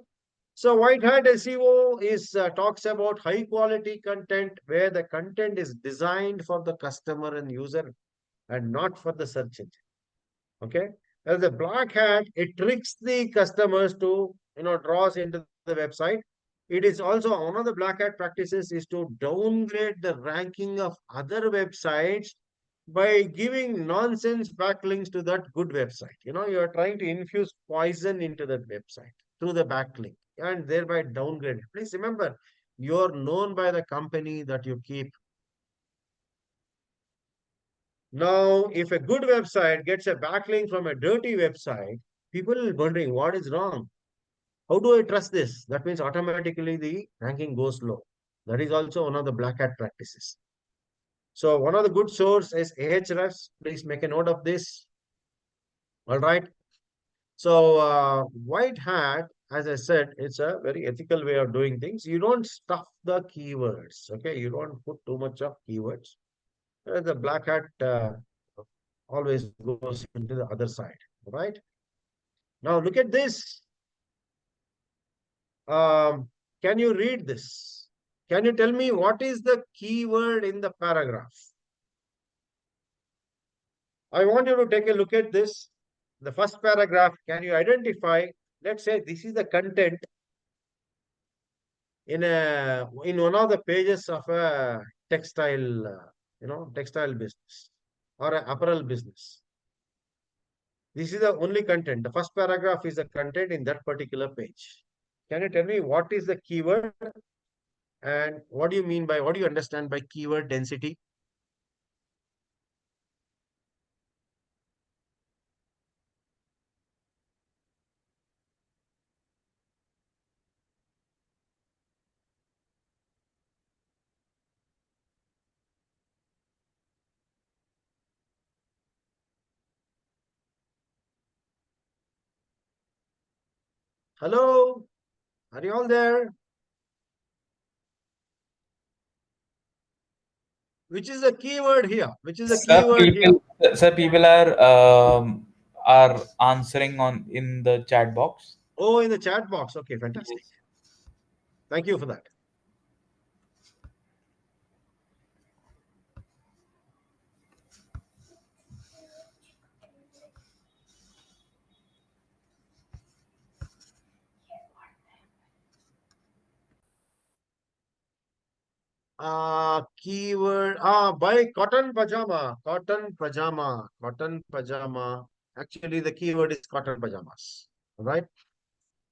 So white hat SEO is talks about high quality content where the content is designed for the customer and user and not for the search engine. Okay. As a black hat, it tricks the customers to, draws into the website. It is also one of the black hat practices is to downgrade the ranking of other websites by giving nonsense backlinks to that good website. You are trying to infuse poison into that website through the backlink and thereby downgrade it. Please remember, you're known by the company that you keep. Now, if a good website gets a backlink from a dirty website, people are wondering what is wrong. How do I trust this? That means automatically the ranking goes low. That is also one of the black hat practices. So one of the good source is Ahrefs. Please make a note of this. All right. So white hat, as I said, it's a very ethical way of doing things. You don't stuff the keywords. Okay. You don't put too much of keywords. The black hat always goes into the other side. Right. Now look at this. Can you read this? Can you tell me what is the keyword in the paragraph? I want you to take a look at this. The first paragraph, can you identify, let's say this is the content in one of the pages of a textile, textile business or an apparel business. This is the only content. The first paragraph is the content in that particular page. Can you tell me what is the keyword and what do you understand by keyword density? Hello? Are you all there? Which is the keyword here? Which is the keyword here? People are answering on in the chat box. Oh, in the chat box. Okay, fantastic. Yes. Thank you for that. Keyword by cotton pajama. Actually, the keyword is cotton pajamas. Right?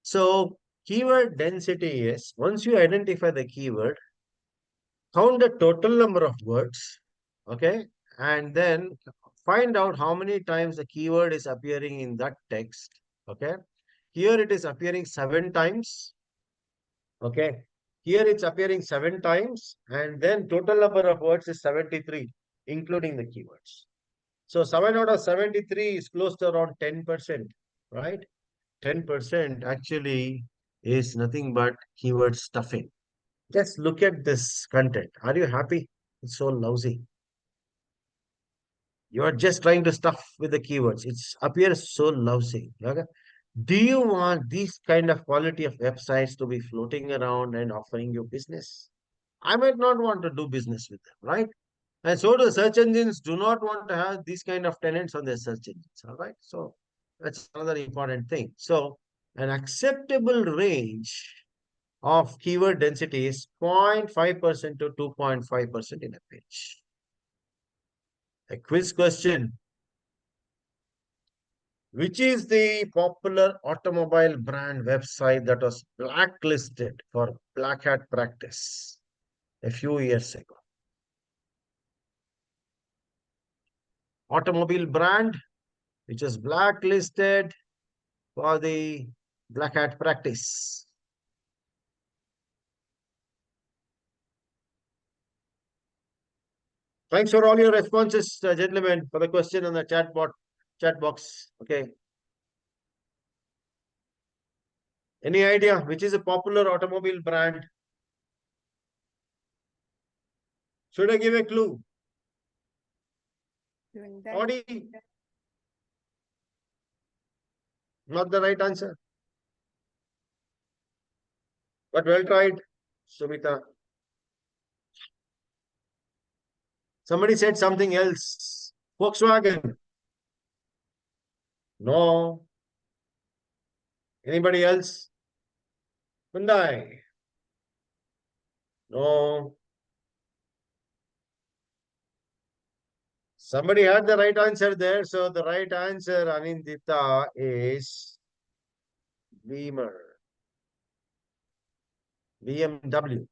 So keyword density is once you identify the keyword, count the total number of words, okay, and then find out how many times the keyword is appearing in that text, Okay. Here it is appearing 7 times. Okay. Here it's appearing 7 times, and then total number of words is 73, including the keywords. So 7 out of 73 is close to around 10%, right? 10% actually is nothing but keyword stuffing. Just look at this content. Are you happy? It's so lousy. You are just trying to stuff with the keywords. It appears so lousy. Okay? Do you want these kind of quality of websites to be floating around and offering you business? I might not want to do business with them, right? And so the search engines do not want to have these kind of tenants on their search engines. All right. So that's another important thing. So an acceptable range of keyword density is 0.5% to 2.5% in a page. A quiz question. Which is the popular automobile brand website that was blacklisted for black hat practice a few years ago? Automobile brand which is blacklisted for the black hat practice. Thanks for all your responses, gentlemen, for the question on the chat box. Okay. Any idea which is a popular automobile brand? Should I give a clue? Audi. Not the right answer. But well tried, Sumita. Somebody said something else. Volkswagen. No. Anybody else? Hyundai. No. Somebody had the right answer there. So the right answer, Anindita, is Beamer. BMW.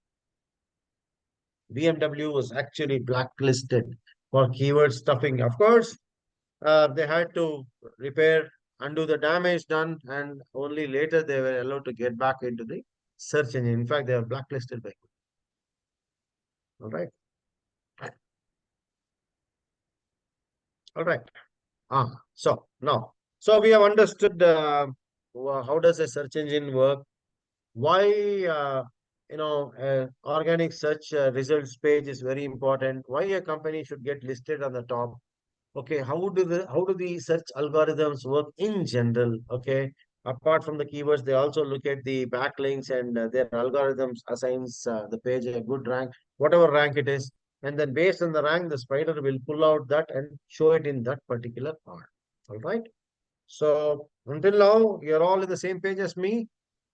BMW was actually blacklisted for keyword stuffing. Of course, they had to repair, undo the damage done, and only later they were allowed to get back into the search engine. In fact, they are blacklisted by Google. All right. All right. So now, so we have understood how does a search engine work, why organic search results page is very important, why a company should get listed on the top. Okay, how do the search algorithms work in general? Okay, apart from the keywords, they also look at the backlinks, and their algorithms assigns the page a good rank, whatever rank it is, and then based on the rank, the spider will pull out that and show it in that particular part. All right. So until now, you're all in the same page as me.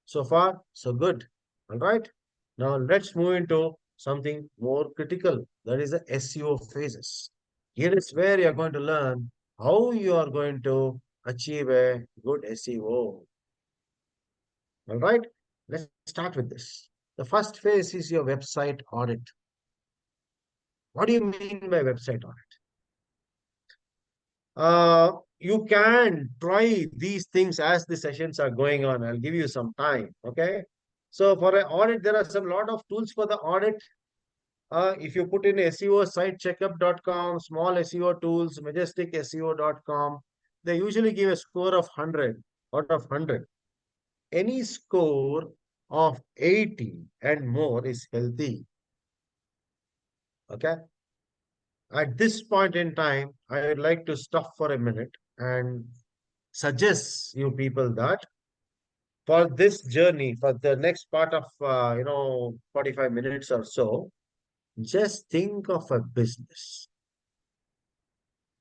So far, so good. All right. Now let's move into something more critical. That is the SEO phases. Here is where you're going to learn how you are going to achieve a good SEO. All right. Let's start with this. The first phase is your website audit. What do you mean by website audit? You can try these things as the sessions are going on. I'll give you some time. Okay. So for an audit, there are some lot of tools for the audit. If you put in SEO sitecheckup.com, small SEO tools, majestic SEO.com, they usually give a score of 100 out of 100. Any score of 80 and more is healthy. Okay. At this point in time, I would like to stop for a minute and suggest you people that for this journey, for the next part of 45 minutes or so, just think of a business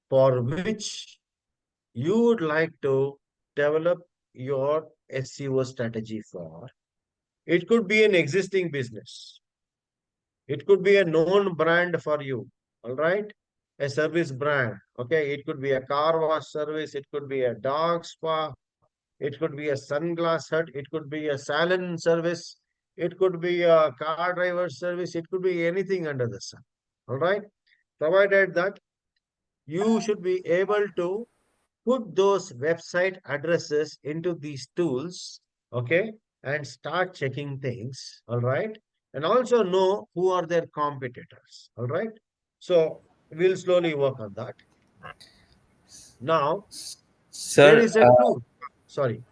for which you would like to develop your SEO strategy for. It could be an existing business. It could be a known brand for you. All right. A service brand. Okay. It could be a car wash service. It could be a dog spa. It could be a sunglass hut. It could be a salon service. It could be a car driver service. It could be anything under the sun. All right. Provided that you should be able to put those website addresses into these tools, okay, and start checking things, all right, and also know who are their competitors, all right. So we'll slowly work on that. Now, there Sir, is a tool. Sorry.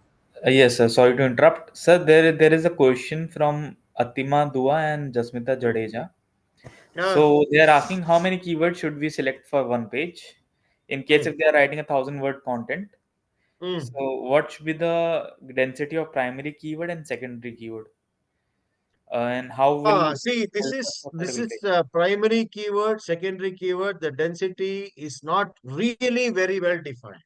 yes, sir. Sorry to interrupt. Sir, there is a question from Atima Dua and Jasmita Hmm. Jadeja. Yeah. So they are asking how many keywords should we select for one page in case Hmm. if they are writing 1,000 word content. Hmm. So what should be the density of primary keyword and secondary keyword, and how will See, this help us is for this particular is page? primary keyword, secondary keyword. The density is not really very well defined.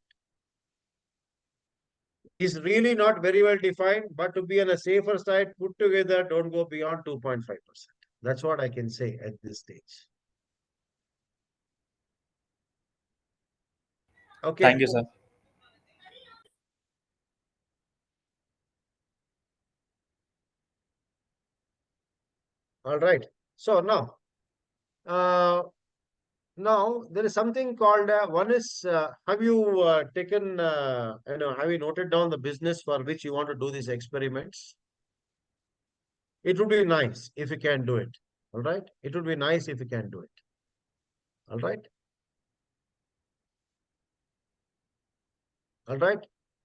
Is really not very well defined, but to be on a safer side, put together, don't go beyond 2.5%. That's what I can say at this stage. Thank Okay. you, sir. All right. So uh, now there is something called one is have you taken have you noted down the business for which you want to do these experiments? It would be nice if you can do it. All right. It would be nice if you can do it. All right. All right.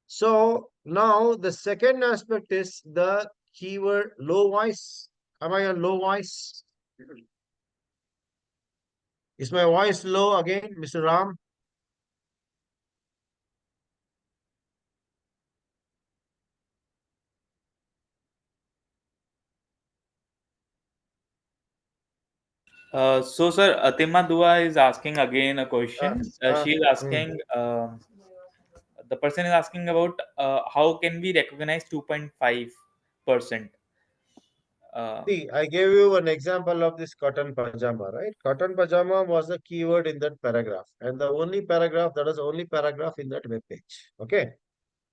So now the second aspect is the keyword low voice. Am I on low voice? Is my voice low again, Mr. Ram? So, sir, Atima Dua is asking again a Uh, question. uh, She is mm. asking, the person is asking about how can we recognize 2.5%? Uh, See, I gave you an example of this cotton pajama, right? Cotton pajama was the keyword in that paragraph, and the only paragraph that is the only paragraph in that web page. Okay.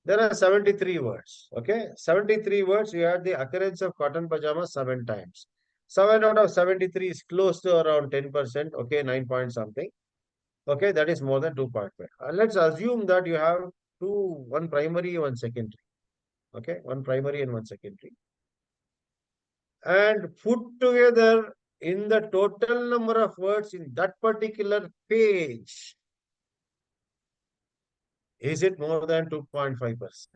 There are 73 words. Okay. 73 words, you had the occurrence of cotton pajama 7 times. 7 out of 73 is close to around 10%. Okay. 9 point something. Okay. That is more than 2.5. Let's assume that you have one primary, one secondary. Okay. One primary and one secondary. And put together in the total number of words in that particular page, is it more than 2.5%?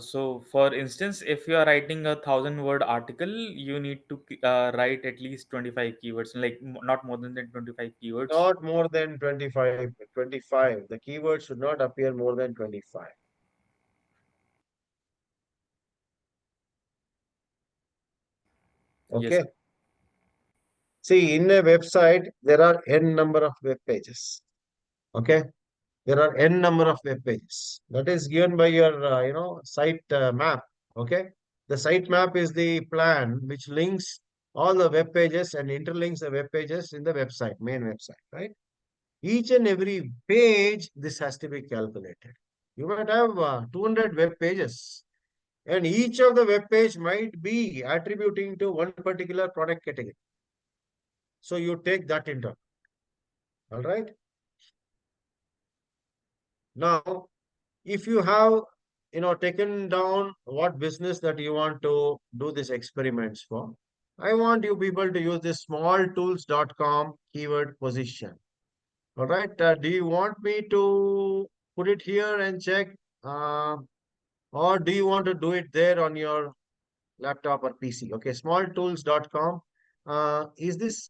so, for instance, if you are writing 1,000 word article, you need to write at least 25 keywords, like not more than 25 keywords. Not more than 25. 25. The keyword should not appear more than 25. Yes, Okay. sir. See, in a website, there are n number of web pages. Okay. There are n number of web pages. That is given by your, site map. Okay. The site map is the plan which links all the web pages and interlinks the web pages in the website, main website, right? Each and every page, this has to be calculated. You might have 200 web pages, and each of the web page might be attributing to one particular product category. So you take that into account. All right. Now, if you have taken down what business that you want to do these experiments for, I want you people to use this smalltools.com keyword position. All right. Do you want me to put it here and check, uh, or do you want to do it there on your laptop or PC? Okay, smalltools.com. Is this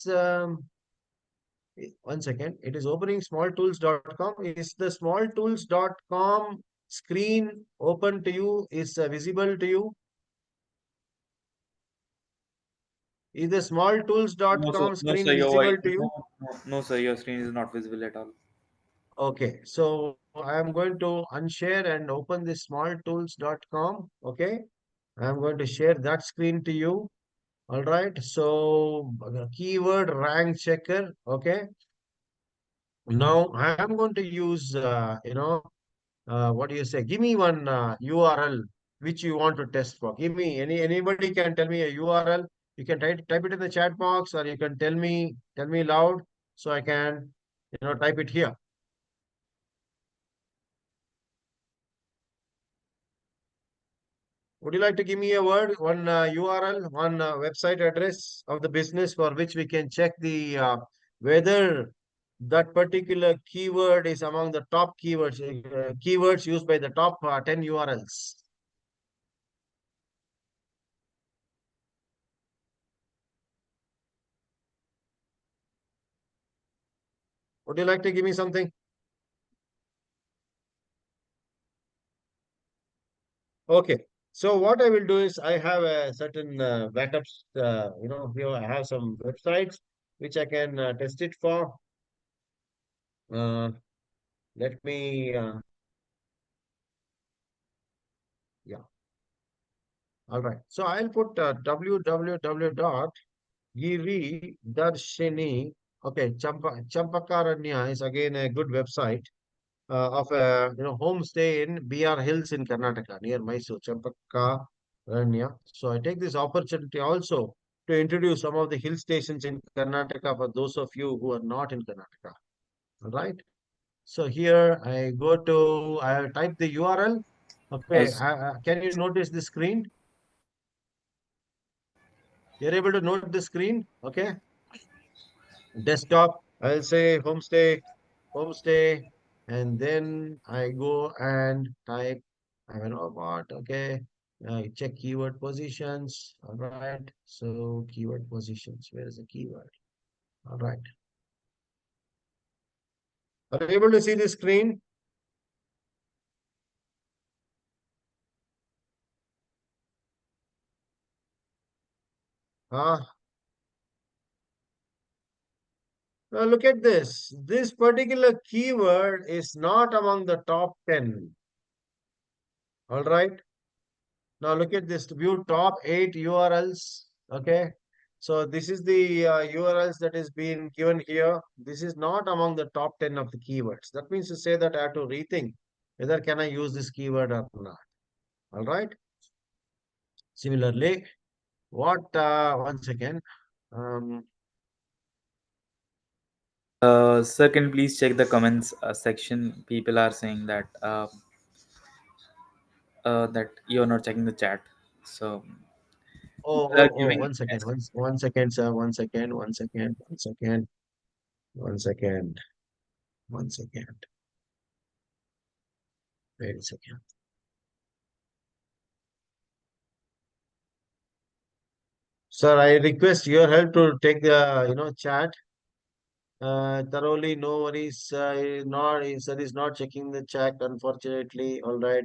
one second? It is opening smalltools.com. Is the smalltools.com screen open to you? Is visible to you? Is the No, sir. smalltools.com No, sir. screen Your voice. visible to No, you? no, no, sir. Your screen is not visible at all. Okay, so I am going to unshare and open this smalltools.com. Okay, I am going to share that screen to you. All right, so keyword rank checker. Okay, now I am going to use, what do you say? Give me one URL which you want to test for. Give me anybody can tell me a URL. You can type it in the chat box, or you can tell me loud so I can type it here. Would you like to give me a word, one URL, one website address of the business for which we can check the whether that particular keyword is among the top keywords used by the top 10 URLs? Would you like to give me something? Okay. So what I will do is I have a certain backups. Here I have some websites which I can test it for. Uh, let me, yeah. All right. So I'll put www.giridarshini. Okay, Champakaranya is again a good website of a homestay in BR Hills in Karnataka near Mysore, Champakaranya. So I take this opportunity also to introduce some of the hill stations in Karnataka for those of you who are not in Karnataka. All right. So here I type the URL. Okay. As Can you notice the screen? You're able to note the screen. Okay. Desktop. I'll say homestay, and then I go and type, I don't know what, okay. Check keyword positions. All right. So keyword positions. Where is the keyword? All right. Are you able to see the screen? Ah, now look at this. This particular keyword is not among the top 10. All right. Now look at this, view top 8 URLs. Okay. So this is the URLs that is being given here. This is not among the top 10 of the keywords. That means to say that I have to rethink whether can I use this keyword or not. All right. Similarly, once again, um, sir, can please check the comments section? People are saying that you're not checking the chat. So people are giving. one second, one second, sir, one second, one second, one second, one second, one second. Wait a second. Sir, I request your help to take the chat thoroughly. No worries. Not sir is not checking the chat, unfortunately. All right.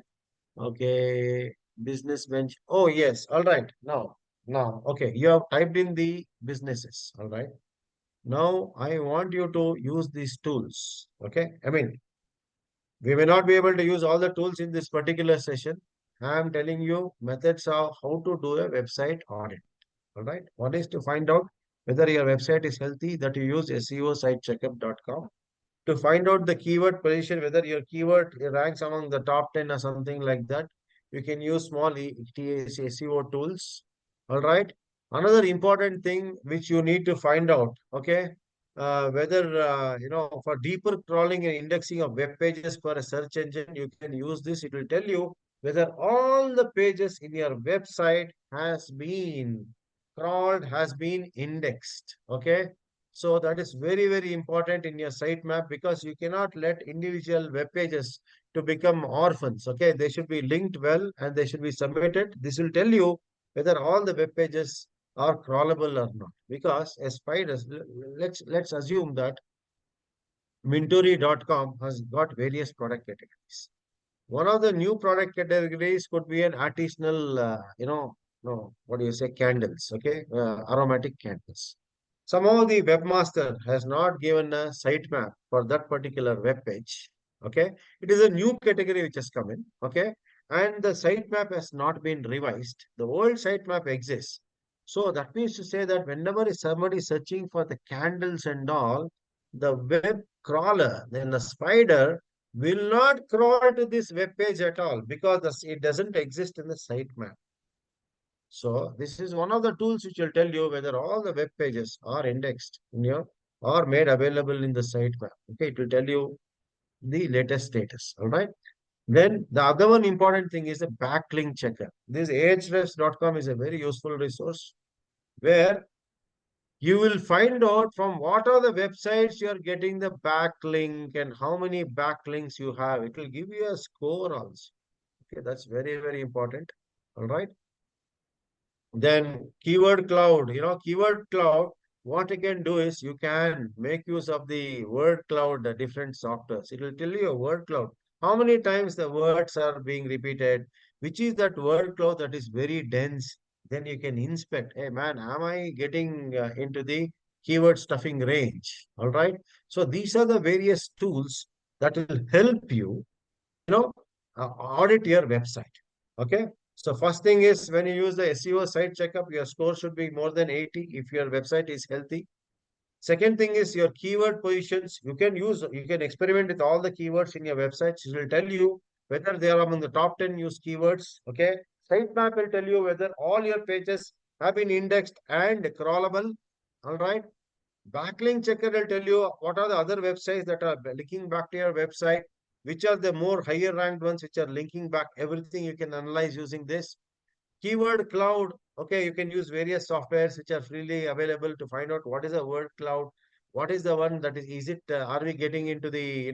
Okay. Business bench. Oh yes. All right. Now. Okay. You have typed in the businesses. All right. Now I want you to use these tools. Okay. I mean, we may not be able to use all the tools in this particular session. I am telling you methods of how to do a website audit. All right. One is to find out whether your website is healthy, that you use SEO sitecheckup.com. To find out the keyword position, whether your keyword ranks among the top 10 or something like that, you can use small SEO tools. All right. Another important thing which you need to find out, okay, whether, for deeper crawling and indexing of web pages for a search engine, you can use this. It will tell you whether all the pages in your website has been crawled, has been indexed. Okay. So that is very, very important in your sitemap because you cannot let individual web pages to become orphans. Okay, they should be linked well and they should be submitted. This will tell you whether all the web pages are crawlable or not. Because as spiders, let's assume that Minturi.com has got various product categories. One of the new product categories could be an artisanal, no, what do you say, candles, okay, aromatic candles. Somehow the webmaster has not given a sitemap for that particular web page, okay. It is a new category which has come in, okay, and the sitemap has not been revised. The old sitemap exists. So that means to say that whenever somebody is searching for the candles and all, the web crawler, then the spider will not crawl to this web page at all because it doesn't exist in the sitemap. So this is one of the tools which will tell you whether all the web pages are indexed in your or made available in the sitemap. Okay, it will tell you the latest status. All right. Then the other one important thing is a backlink checker. This ahrefs.com is a very useful resource where you will find out from what are the websites you are getting the backlink and how many backlinks you have. It will give you a score also. Okay, that's very, very important. All right. Then keyword cloud, keyword cloud, what you can do is you can make use of the word cloud, the different softwares. It will tell you a word cloud, how many times the words are being repeated, which is that word cloud that is very dense. Then you can inspect, hey man, am I getting into the keyword stuffing range? All right. So these are the various tools that will help you, you know, audit your website. Okay. So first thing is when you use the SEO site checkup, your score should be more than 80 if your website is healthy. Second thing is your keyword positions. You can experiment with all the keywords in your websites. It will tell you whether they are among the top 10 used keywords. Okay. Sitemap will tell you whether all your pages have been indexed and crawlable. All right. Backlink checker will tell you what are the other websites that are linking back to your website, which are the more higher ranked ones, which are linking back. Everything you can analyze using this. Keyword cloud. Okay, you can use various softwares which are freely available to find out what is a word cloud, what is the one that is it, are we getting into the,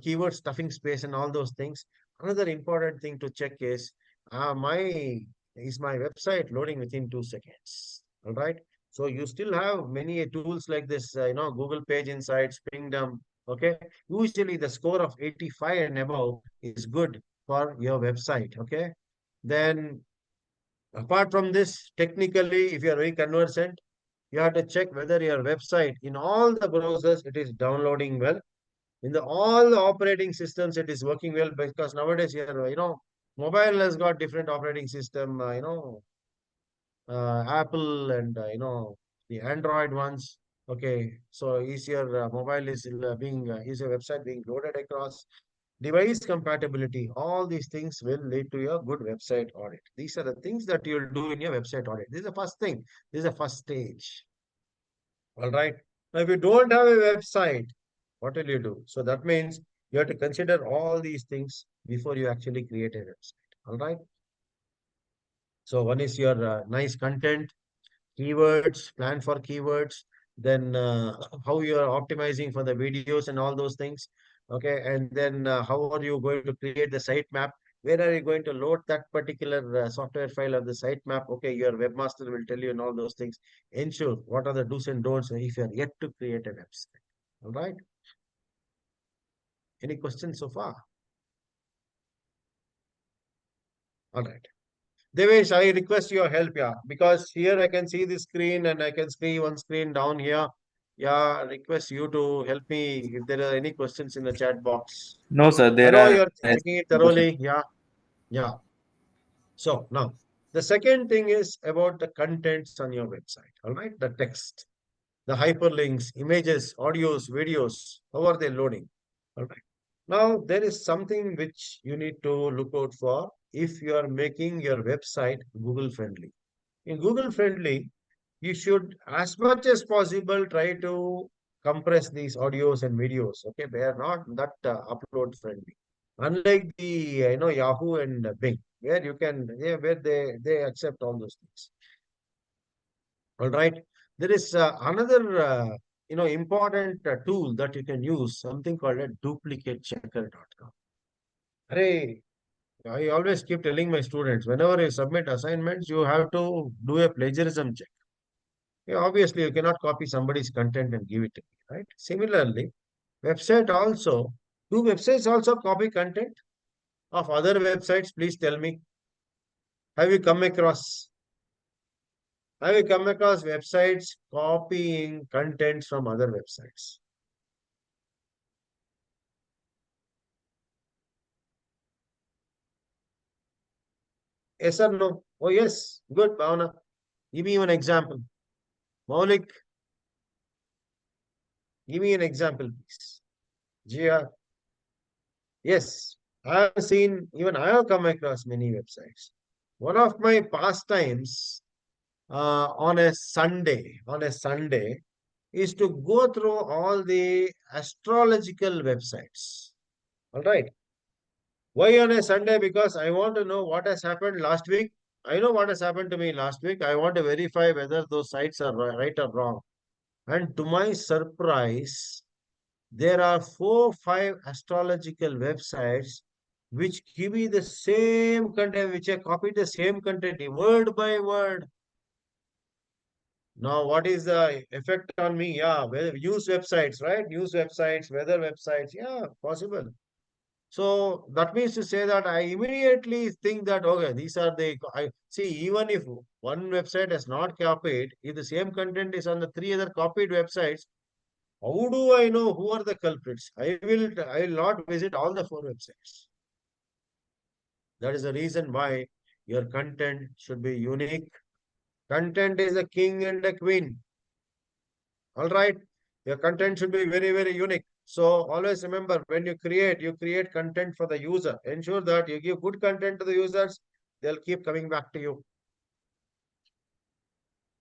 keyword stuffing space and all those things. Another important thing to check is, my website loading within 2 seconds? All right. So you still have many tools like this, Google Page Insights, Pingdom. Okay. Usually the score of 85 and above is good for your website. Okay. Then apart from this, technically, if you are very conversant, you have to check whether your website in all the browsers it is downloading well. In all the operating systems, it is working well because nowadays mobile has got different operating system. Apple and the Android ones. Okay, so is your mobile is your website being loaded across device compatibility? All these things will lead to your good website audit. These are the things that you'll do in your website audit. This is the first thing. This is the first stage. All right. Now, if you don't have a website, what will you do? So that means you have to consider all these things before you actually create a website. All right. So one is your nice content, keywords, plan for keywords, then how you are optimizing for the videos and all those things. Okay, and then how are you going to create the sitemap? Where are you going to load that particular software file of the sitemap? Okay, your webmaster will tell you and all those things. Ensure what are the do's and don'ts if you are yet to create a website. All right. Any questions so far? All right. Devesh, I request your help, yeah, because here I can see the screen and I can see one screen down here. Yeah, request you to help me if there are any questions in the chat box. No, sir, I there know are you're checking it questions. thoroughly. Yeah, yeah. So now the second thing is about the contents on your website. All right, the text, the hyperlinks, images, audios, videos, how are they loading? All right. Now there is something which you need to look out for if you are making your website Google friendly. In Google friendly, you should, as much as possible, try to compress these audios and videos. Okay, they are not that upload friendly. Unlike the Yahoo and Bing, where you can where they accept all those things. All right. There is another important tool that you can use, something called a duplicatechecker.com. Hey, I always keep telling my students, whenever you submit assignments, you have to do a plagiarism check. Yeah, obviously, you cannot copy somebody's content and give it to me, right? Similarly, website also, do websites also copy content of other websites? Please tell me. Have you come across? Have you come across websites copying contents from other websites? Yes or no? Oh, yes. Good, Bhavana. Give me one example. Maulik, give me an example, please. Jia. Yes, I have seen, even I have come across many websites. One of my pastimes on a Sunday, is to go through all the astrological websites. All right. Why on a Sunday? Because I want to know what has happened last week. I know what has happened to me last week. I want to verify whether those sites are right or wrong. And to my surprise, there are 4, 5 astrological websites which give me the same content, which I copied the same content word by word. Now, what is the effect on me? Yeah, news websites, right? News websites, weather websites. Yeah, possible. So that means to say that I immediately think that, okay, these are the, I see, even if one website has not copied, if the same content is on the 3 other copied websites, how do I know who are the culprits? I will not visit all the 4 websites. That is the reason why your content should be unique. Content is a king and a queen. All right. Your content should be very, very unique. So always remember, when you create content for the user. Ensure that you give good content to the users. They'll keep coming back to you.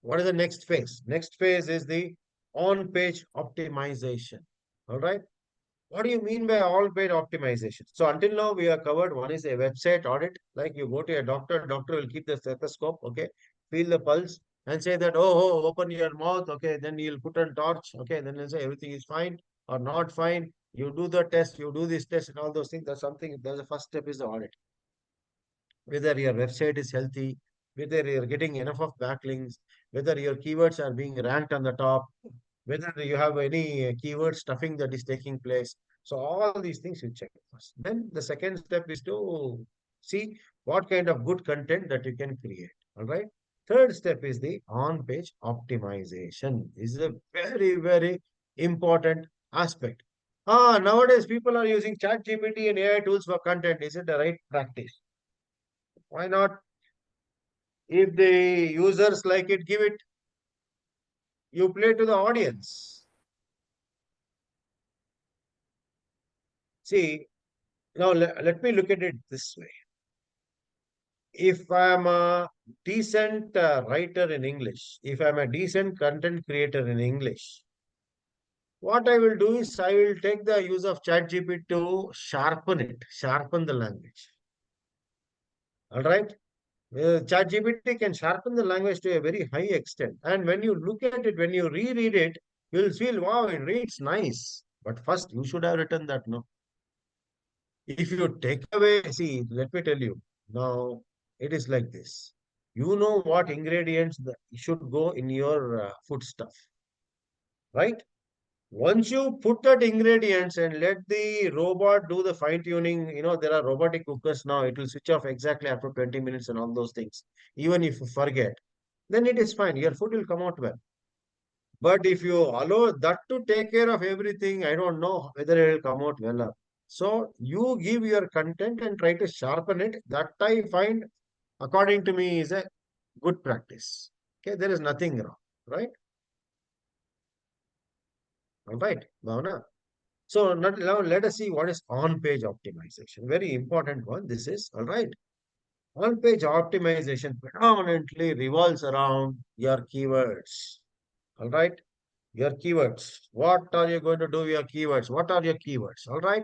What is the next phase? Next phase is the on-page optimization. All right. What do you mean by all-page optimization? So until now, we have covered one is a website audit. Like you go to a doctor, doctor will keep the stethoscope, okay, feel the pulse and say that, oh, open your mouth, okay, then you'll put on torch, okay, then he'll say everything is fine or not fine. You do the test, you do this test and all those things. That's something, that's the first step is the audit. Whether your website is healthy, whether you're getting enough of backlinks, whether your keywords are being ranked on the top, whether you have any keyword stuffing that is taking place. So all these things you check first. Then the second step is to see what kind of good content that you can create. All right. Third step is the on-page optimization. This is a very, very important aspect. Nowadays people are using ChatGPT and AI tools for content. Is it the right practice? Why not? If the users like it, give it. You play to the audience. See, now let me look at it this way. If I'm a decent writer in English, if I'm a decent content creator in English, what I will do is I will take the use of ChatGPT to sharpen it, sharpen the language. All right. ChatGPT can sharpen the language to a very high extent. And when you look at it, when you reread it, you'll feel, wow, it reads nice. But first, you should have written that, no? If you take away, see, let me tell you, now it is like this. You know what ingredients that should go in your foodstuff, right? Once you put that ingredients and let the robot do the fine tuning, there are robotic cookers now, it will switch off exactly after 20 minutes and all those things. Even if you forget, then it is fine. Your food will come out well. But if you allow that to take care of everything, I don't know whether it will come out well. So you give your content and try to sharpen it. That I find, according to me, is a good practice. Okay, there is nothing wrong, right? All right, Bhavana. So now let us see what is on-page optimization. Very important one. This is all right. On-page optimization predominantly revolves around your keywords. All right. Your keywords. What are you going to do with your keywords? What are your keywords? All right.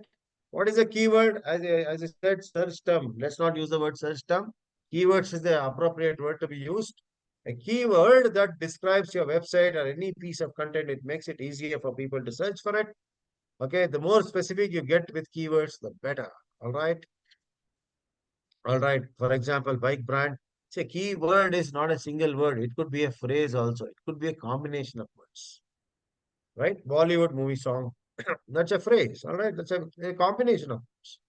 What is a keyword? As I said, search term. Let's not use the word search term. Keywords is the appropriate word to be used. A keyword that describes your website or any piece of content, it makes it easier for people to search for it. Okay. The more specific you get with keywords, the better. All right. All right. For example, bike brand. Say keyword is not a single word. It could be a phrase also. It could be a combination of words. Right? Bollywood movie song. That's a phrase. All right. That's a combination of words.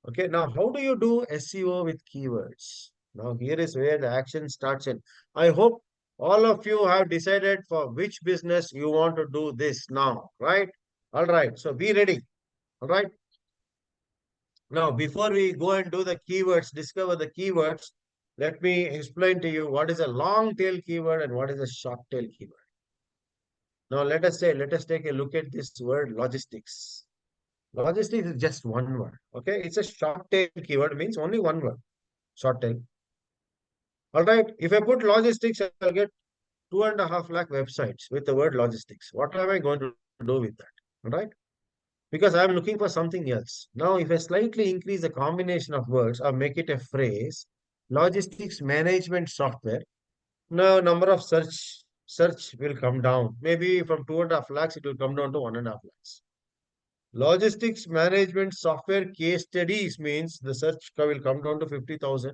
Okay. Now, how do you do SEO with keywords? Now, here is where the action starts in. I hope all of you have decided for which business you want to do this now. Right? All right. So be ready. All right. Now, before we go and do the keywords, discover the keywords, let me explain to you what is a long tail keyword and what is a short tail keyword. Now, let us take a look at this word logistics. Logistics is just one word. Okay. It's a short tail keyword, means only one word. Short tail. All right. If I put logistics, I'll get 2.5 lakh websites with the word logistics. What am I going to do with that? All right. because I'm looking for something else. Now, if I slightly increase the combination of words or make it a phrase, logistics management software, now number of search will come down. Maybe from 2.5 lakhs, it will come down to 1.5 lakhs. Logistics management software case studies means the search will come down to 50,000.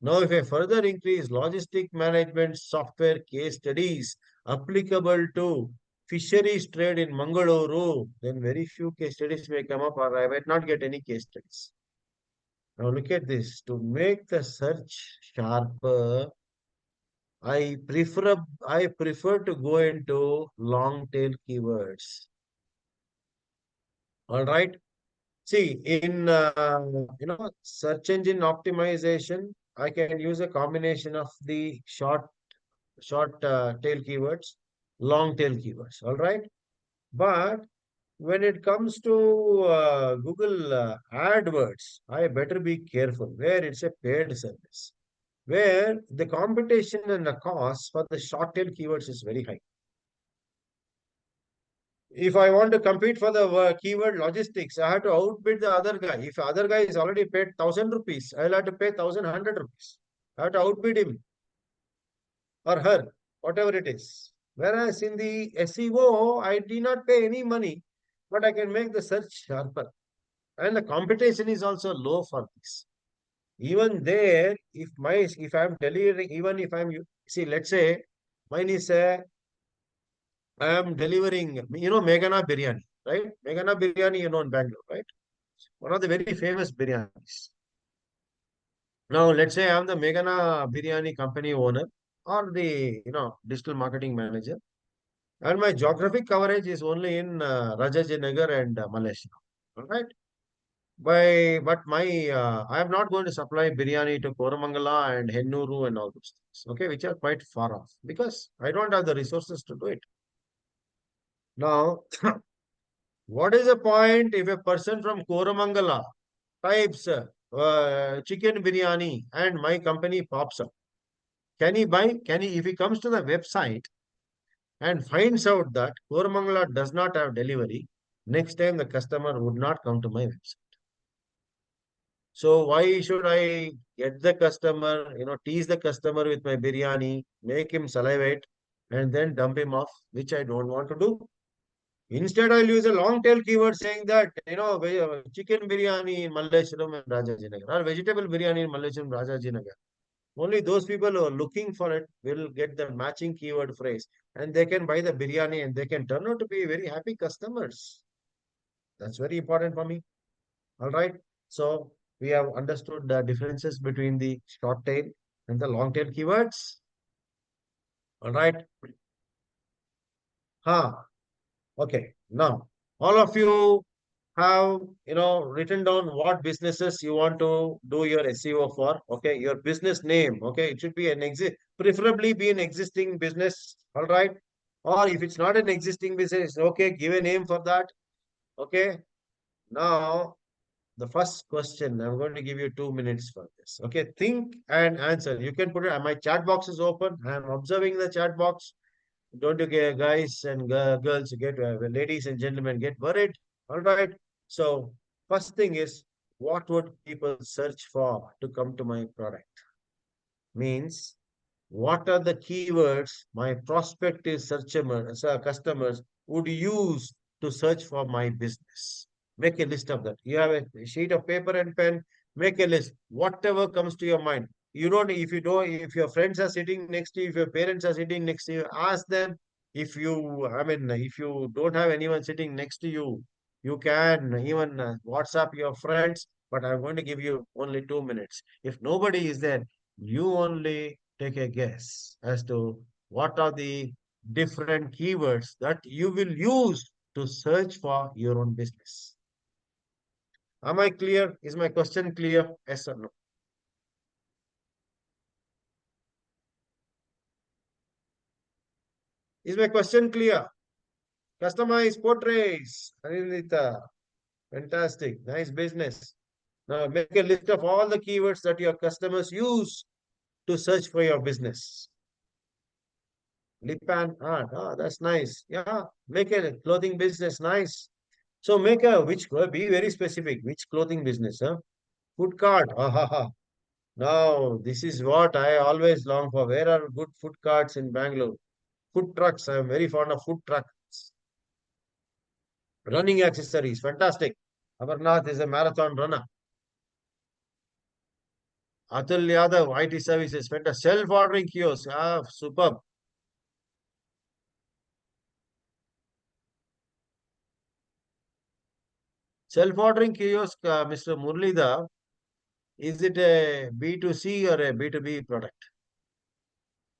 Now, if I further increase logistic management software case studies applicable to fisheries trade in Mangaluru, then very few case studies may come up, or I might not get any case studies. Now, look at this. To make the search sharper, I prefer to go into long tail keywords. All right. See, in search engine optimization, I can use a combination of the short tail keywords, long tail keywords. All right. But when it comes to Google AdWords, I better be careful where it's a paid service, where the competition and the cost for the short tail keywords is very high. If I want to compete for the keyword logistics, I have to outbid the other guy. If other guy is already paid 1,000 rupees, I'll have to pay 1,100 rupees. I have to outbid him or her, whatever it is. Whereas in the SEO, I did not pay any money, but I can make the search sharper. And the competition is also low for this. Even there, if I'm delivering, even if I'm see, let's say mine is I am delivering, Megana biryani, right? Megana biryani, in Bangalore, right? One of the very famous biryanis. Now, let's say I'm the Megana biryani company owner or the, digital marketing manager, and my geographic coverage is only in Rajajinagar and Malaysia. All right. I am not going to supply biryani to Koramangala and Hennuru and all those things, okay, which are quite far off because I don't have the resources to do it. Now, what is the point if a person from Koramangala types chicken biryani and my company pops up? Can he buy? If he comes to the website and finds out that Koramangala does not have delivery, next time the customer would not come to my website. So why should I get the customer, tease the customer with my biryani, make him salivate, and then dump him off, which I don't want to do. Instead, I'll use a long tail keyword saying that, chicken biryani in Malleshwaram and Rajajinagar, or vegetable biryani in Malleshwaram, Rajajinagar. Only those people who are looking for it will get the matching keyword phrase, and they can buy the biryani and they can turn out to be very happy customers. That's very important for me. All right. So we have understood the differences between the short tail and the long tail keywords. All right. Okay. Now, all of you have, written down what businesses you want to do your SEO for. Okay. Your business name. Okay. It should be preferably be an existing business. All right. Or if it's not an existing business, okay, give a name for that. Okay. Now, the first question, I'm going to give you 2 minutes for this. Okay. Think and answer. You can put it, my chat box is open. I'm observing the chat box. Don't you get guys and girls get ladies and gentlemen get worried. All right. So first thing is, what would people search for to come to my product? Means what are the keywords my prospective customers would use to search for my business? Make a list of that. You have a sheet of paper and pen, make a list. Whatever comes to your mind. If your friends are sitting next to you, if your parents are sitting next to you, ask them. If you don't have anyone sitting next to you, you can even WhatsApp your friends, but I'm going to give you only 2 minutes. If nobody is there, you only take a guess as to what are the different keywords that you will use to search for your own business. Am I clear? Is my question clear? Yes or no? Is my question clear? Customize portraits. Anilita. Fantastic. Nice business. Now make a list of all the keywords that your customers use to search for your business. Lip and art. Ah, that's nice. Yeah. Make a clothing business nice. So be very specific, which clothing business, huh? Food cart, ha ha ha. Now, this is what I always long for. Where are good food carts in Bangalore? Food trucks, I am very fond of food trucks. Running accessories, fantastic. Amarnath is a marathon runner. Atul Yadav, IT services, fantastic. Self-ordering kiosk, superb. Self-ordering kiosk, Mr. Murlida, is it a B2C or a B2B product?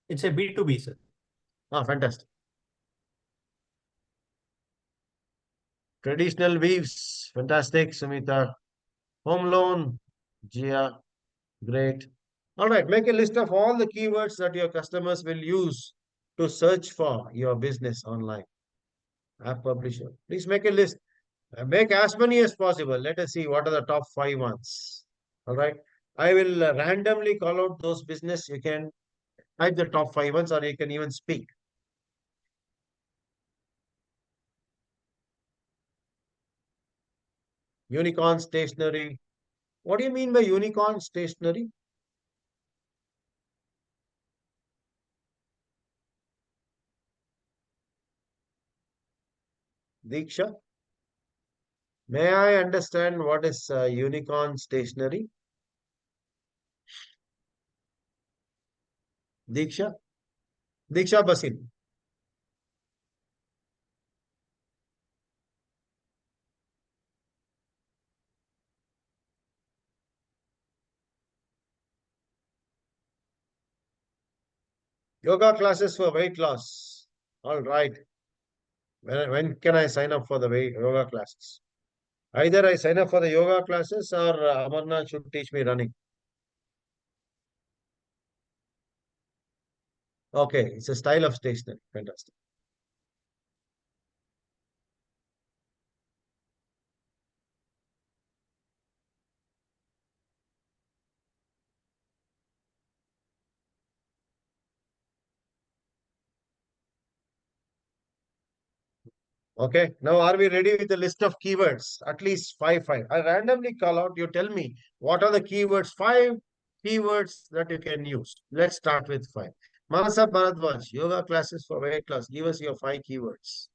It's a B2B, sir. Fantastic. Traditional weaves, fantastic, Sumita. Home loan, Gia, great. All right, make a list of all the keywords that your customers will use to search for your business online. App publisher. Please make a list. Make as many as possible. Let us see what are the top 5 ones. All right. I will randomly call out those business. You can type the top 5 ones or you can even speak. Unicorn stationery. What do you mean by unicorn stationery? Diksha? May I understand what is unicorn stationery? Diksha? Diksha Basin. Yoga classes for weight loss. All right. When can I sign up for the yoga classes? Either I sign up for the yoga classes or Amarnath should teach me running. Okay, it's a style of stationery. Fantastic. Okay, now are we ready with the list of keywords? At least five. I randomly call out, you tell me what are the keywords, 5 keywords that you can use. Let's start with 5. Manasa Bharadwaj, yoga classes for weight loss. Give us your 5 keywords.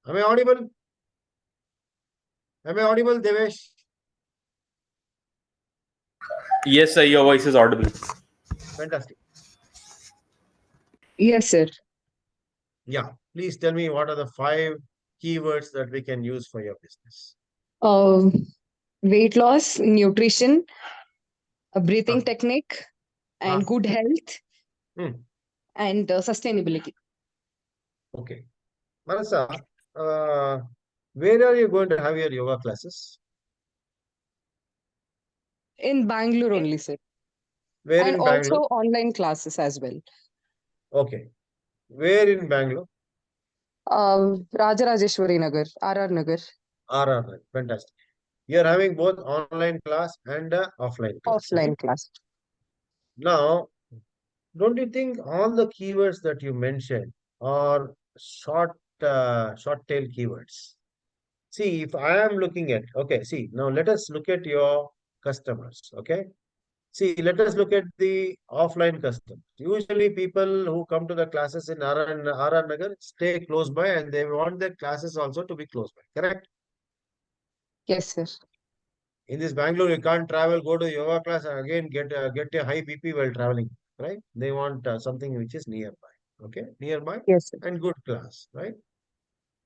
Am I audible? Am I audible, Devesh? Yes, sir, your voice is audible. Fantastic. Yes, sir. Yeah, please tell me what are the 5 keywords that we can use for your business. Weight loss, nutrition, a breathing Ah. technique, and good health, and sustainability. Okay. Manasa, where are you going to have your yoga classes? In Bangalore only, sir. Where And in also Bangalore? online classes as well. Okay. Where in Bangalore? Rajarajeshwari Nagar, RR Nagar. RR. Fantastic. You're having both online class and offline class, Offline right? class. Now, don't you think all the keywords that you mentioned are short tail keywords? See, if I am looking at, okay, see, now let us look at your customers, okay? See, let us look at the offline customers. Usually people who come to the classes in RR Nagar stay close by and they want their classes also to be close by, correct? Yes, sir. In this Bangalore, you can't travel, go to yoga class and again get a high BP while traveling, right? They want something which is nearby, okay? Nearby Yes, sir. and good class, right?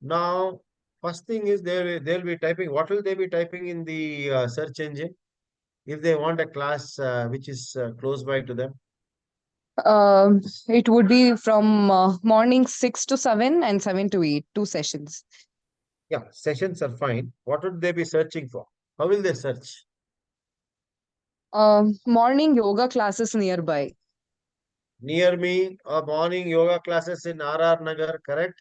Now, first thing is they'll be typing, what will they be typing in the search engine? If they want a class which is close by to them. It would be from morning 6 to 7 and 7 to 8, 2 sessions. Yeah, sessions are fine. What would they be searching for? How will they search? Morning yoga classes nearby. Near me, morning yoga classes in RR Nagar, correct?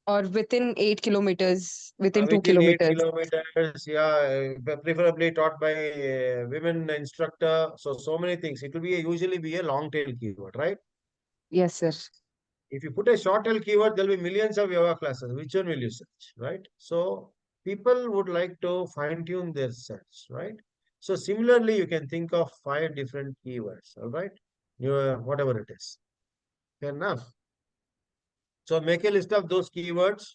Or within 8 kilometers, within 2 Within 8 kilometers. kilometers, yeah, preferably taught by a women instructor. So many things. It will be usually be a long tail keyword, right? Yes, sir. If you put a short tail keyword, there'll be millions of yoga classes. Which one will you search, right? So people would like to fine tune their search, right? So similarly, you can think of 5 different keywords, all right? Whatever it is. Fair enough. So make a list of those keywords.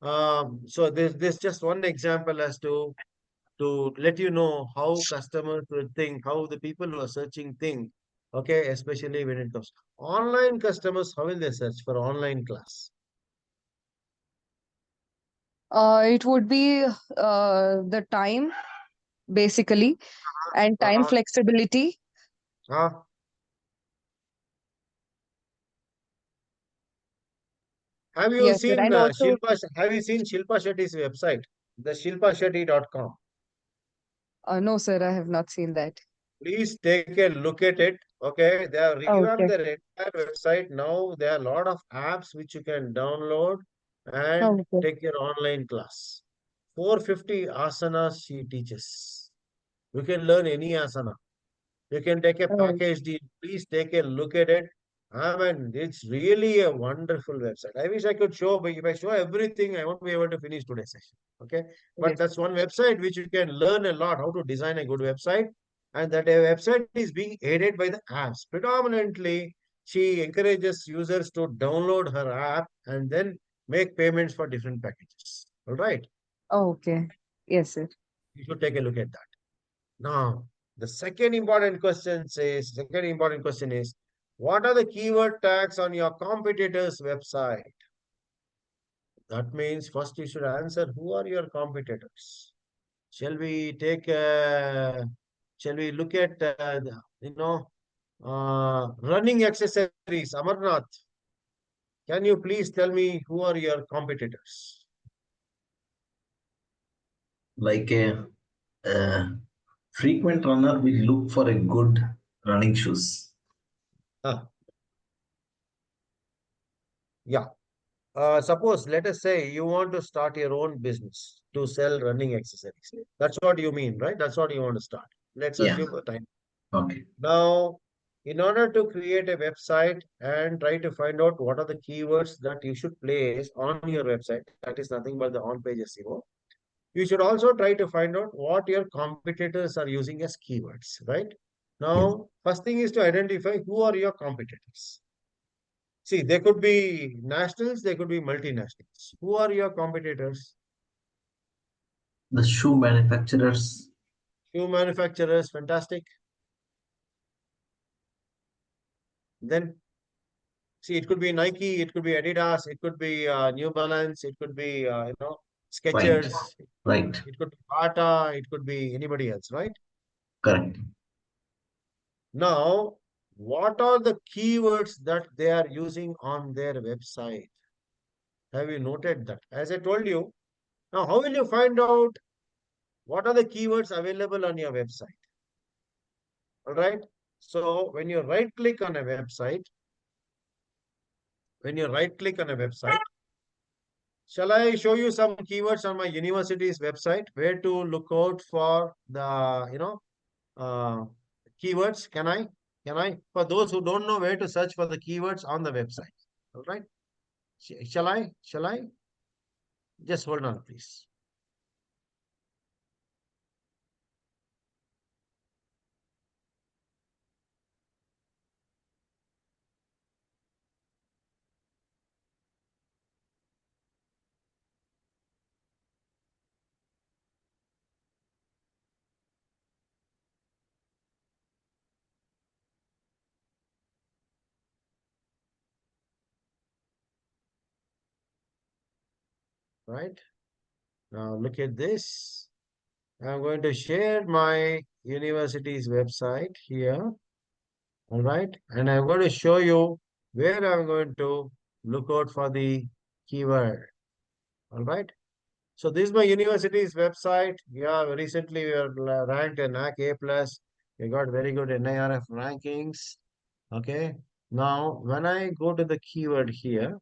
So this just one example as to let you know how customers will think, how the people who are searching think. Okay, especially when it comes online customers, how will they search for online class? It would be the time basically and time Uh, flexibility. uh, have you Yes, sir. seen And also, Have you seen Shilpa Shetty's website, the shilpashetty.com? no, sir, I have not seen that. Please take a look at it. Okay, they have revamped Okay. their entire website. Now there are a lot of apps which you can download and Okay. take your online class. 450 asanas she teaches. You can learn any asana. You can take a Oh, package deal. Please take a look at it. I mean, it's really a wonderful website. I wish I could show, but if I show everything, I won't be able to finish today's session. Okay. But yes. that's one website which you can learn a lot how to design a good website. And that a website is being aided by the apps. Predominantly, she encourages users to download her app and then make payments for different packages. All right. Okay. Yes, sir. You should take a look at that. Now, the second important question is, what are the keyword tags on your competitor's website? That means first you should answer who are your competitors. Shall we take shall we look at running accessories, Amarnath? Can you please tell me who are your competitors? Like a frequent runner will look for a good running shoes. Ah, yeah. Suppose, let us say you want to start your own business to sell running accessories. That's what you mean, right? That's what you want to start. Let's Yeah. assume a time. Okay. Now, in order to create a website and try to find out what are the keywords that you should place on your website, that is nothing but the on-page SEO. You should also try to find out what your competitors are using as keywords, right? Yes. Now, first thing is to identify who are your competitors. See, they could be nationals, they could be multinationals. Who are your competitors? The shoe manufacturers. Shoe manufacturers, fantastic. Then, see, it could be Nike, it could be Adidas, it could be New Balance, it could be, Right. Skechers, Right. it could be Bata, it could be anybody else, right? Correct. Now, what are the keywords that they are using on their website? Have you noted that? As I told you, now how will you find out what are the keywords available on your website? All right. So when you right click on a website, shall I show you some keywords on my university's website where to look out for the, uh, keywords? Can I? For those who don't know where to search for the keywords on the website. All right. Shall I? Just hold on, please. Right. Now look at this. I'm going to share my university's website here. All right. And I'm going to show you where I'm going to look out for the keyword. All right. So this is my university's website. Yeah, recently we are ranked in NAC A+. We got very good NIRF rankings. Okay. Now, when I go to the keyword here,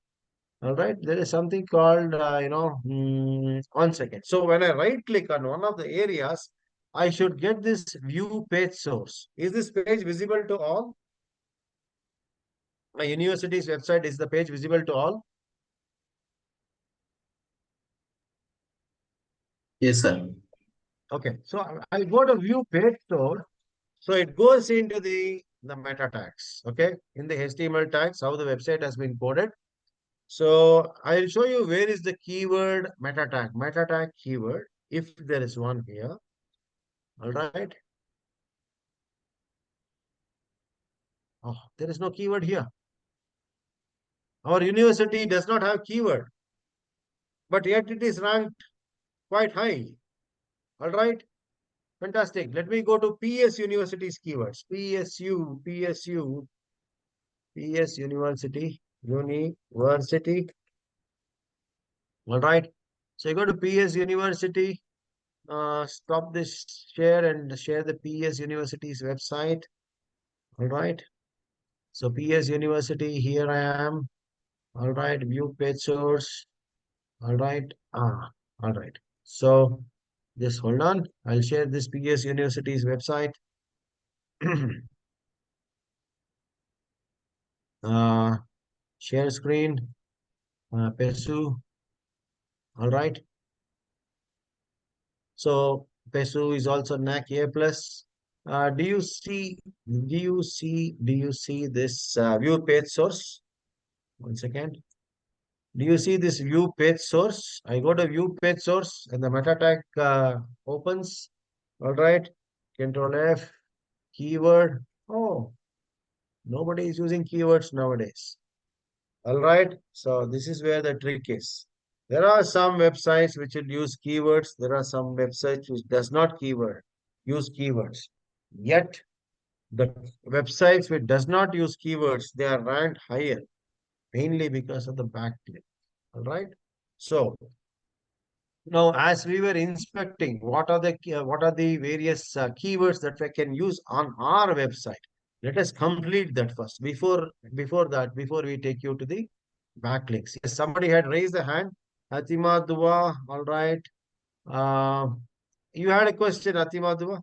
all right, there is something called, 1 second. So when I right click on one of the areas, I should get this view page source. Is this page visible to all? My university's website, is the page visible to all? Yes, sir. Okay, so I'll go to view page source. So it goes into the meta tags. Okay, in the HTML tags, how the website has been coded. So I'll show you where is the keyword meta tag keyword, if there is one here. All right. Oh, there is no keyword here. Our university does not have keyword, but yet it is ranked quite high. All right. Fantastic. Let me go to PS University's keywords. PS University. All right. So you go to PS University. Stop this share and share the PS University's website. All right. So PS University, here I am. All right. View page source. All right. All right. So just hold on. I'll share this PS University's website. Share screen. Pesu. All right. So Pesu is also NAC A plus. Do you see this view page source? One second. Do you see this view page source? I go to view page source and the meta tag opens. All right. Control F, keyword. Oh, nobody is using keywords nowadays. All right. So this is where the trick is. There are some websites which will use keywords. There are some websites which does not use keywords. Yet the websites which does not use keywords, they are ranked higher, mainly because of the backlink. All right. So now, as we were inspecting, what are the various keywords that we can use on our website? Let us complete that first. Before we take you to the backlinks. Yes, somebody had raised a hand. Atima Dua, all right. Uh, you had a question, Atima Dua.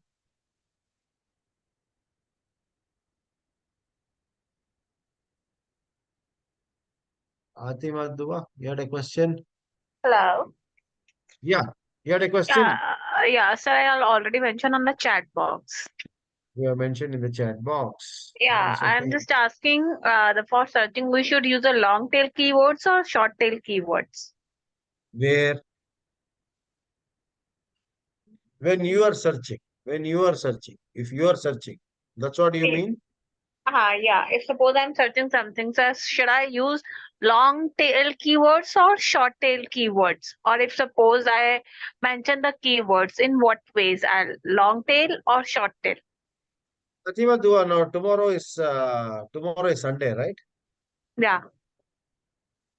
Atima Dua, you had a question? Hello. Yeah, you had a Yeah, question? yeah, sir, I already mentioned on the chat box. You have mentioned in the chat box. Yeah, Once I'm again, just asking for searching, we should use a long tail keywords or short tail keywords? where when you are searching, if you are searching, that's what you mean? Yeah, if suppose I'm searching something, so should I use long tail keywords or short tail keywords? Or if suppose I mention the keywords, in what ways? Long tail or short tail? Fatima Dua, no, tomorrow is Sunday, right? Yeah.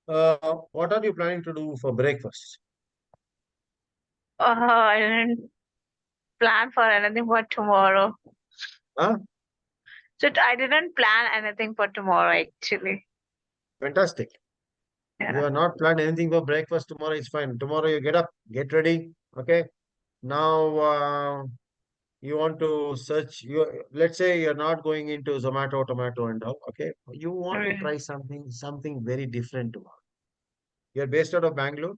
What are you planning to do for breakfast? I didn't plan for anything for tomorrow. Huh? So I didn't plan anything for tomorrow actually. Fantastic. You Yeah. are not planned anything for breakfast tomorrow, it's fine. Tomorrow you get up, get ready. Okay. Now you want to search let's say you're not going into Zomato, Tomato and all. Okay. You want to try something very different tomorrow. You're based out of Bangalore.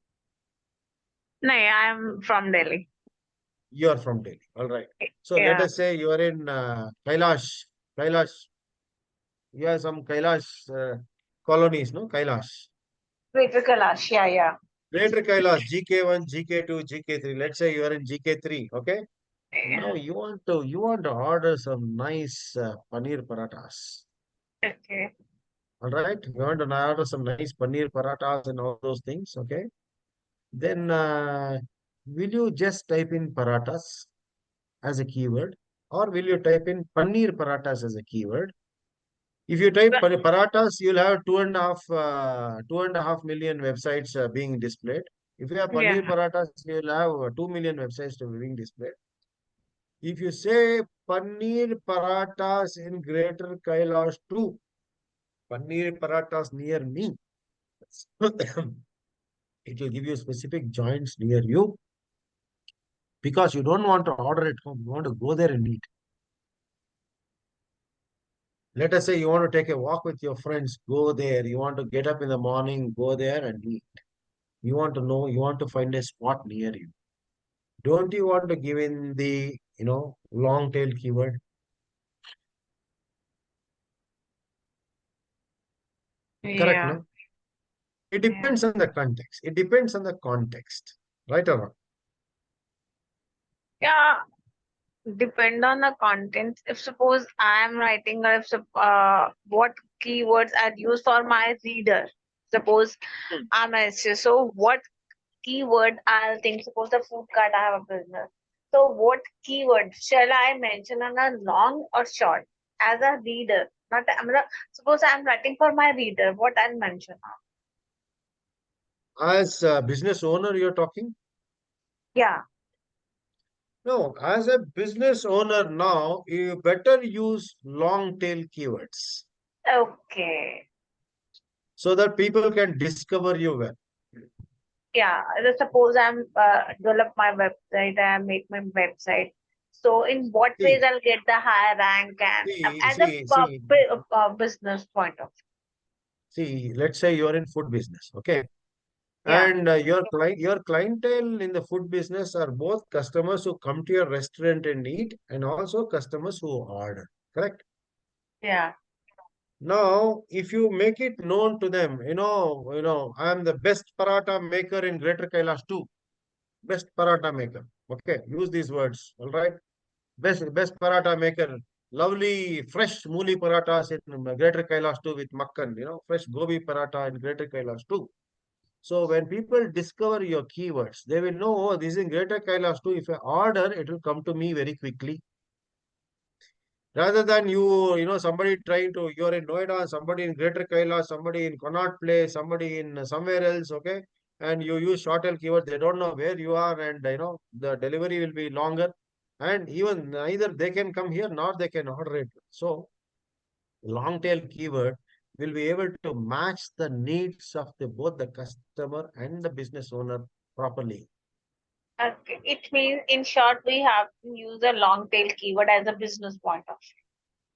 No, I'm from Delhi. You are from Delhi. All right. So let Yeah. us say you are in Kailash. Kailash. You have some Kailash colonies, no? Kailash. Greater Kailash. Yeah, yeah. Greater Kailash, GK1, GK2, GK3. Let's say you are in GK3. Okay. Now you want to order some nice paneer parathas. Okay. All right. You want to order some nice paneer parathas and all those things. Okay. Then will you just type in parathas as a keyword, or will you type in paneer parathas as a keyword? If you type parathas, you'll have 2.5 million websites being displayed. If you have Yeah. paneer parathas, you'll have 2 million websites to being displayed. If you say paneer parathas in Greater Kailash 2, paneer parathas near me, it will give you specific joints near you, because you don't want to order at home. You want to go there and eat. Let us say you want to take a walk with your friends, go there. You want to get up in the morning, go there and eat. You want to know, you want to find a spot near you. Don't you want to give in the, long tail keyword? Correct, Yeah. no? It Yeah. depends on the context. It depends on the context. Right or wrong? Yeah. Depend on the content. If suppose I am writing, or if what keywords I'd use for my reader. Suppose I'm a SEO, so what keyword I'll think. Suppose the food cart, I have a business. So what keyword shall I mention on a long or short as a reader? Suppose I'm writing for my reader. What I'll mention? As a business owner, you're talking? Yeah. No, as a business owner now, you better use long tail keywords Okay. so that people can discover you well. Yeah. Suppose I'm develop my website. I make my website. So in what ways See, I'll get the higher rank, and see, as a see, see, business point of see, let's say you're in food business, okay? view. Yeah. And your clientele in the food business are both customers who come to your restaurant and eat, and also customers who order. Correct? Yeah. Now, if you make it known to them, I am the best paratha maker in Greater Kailash too. Best paratha maker. Okay, use these words. All right. Best paratha maker. Lovely fresh mooli parathas in Greater Kailash too with makkan. Fresh gobi paratha in Greater Kailash too. So when people discover your keywords, they will know, oh, this is in Greater Kailash too. If I order, it will come to me very quickly. Rather than somebody trying to, you're in Noida, somebody in Greater Kailash, somebody in Connaught Place, somebody in somewhere else, okay? And you use short tail keyword, they don't know where you are, and the delivery will be longer. And even neither they can come here nor they can order it. So long tail keyword will be able to match the needs of both the customer and the business owner properly. Okay. It means, in short, we have to use a long tail keyword as a business point of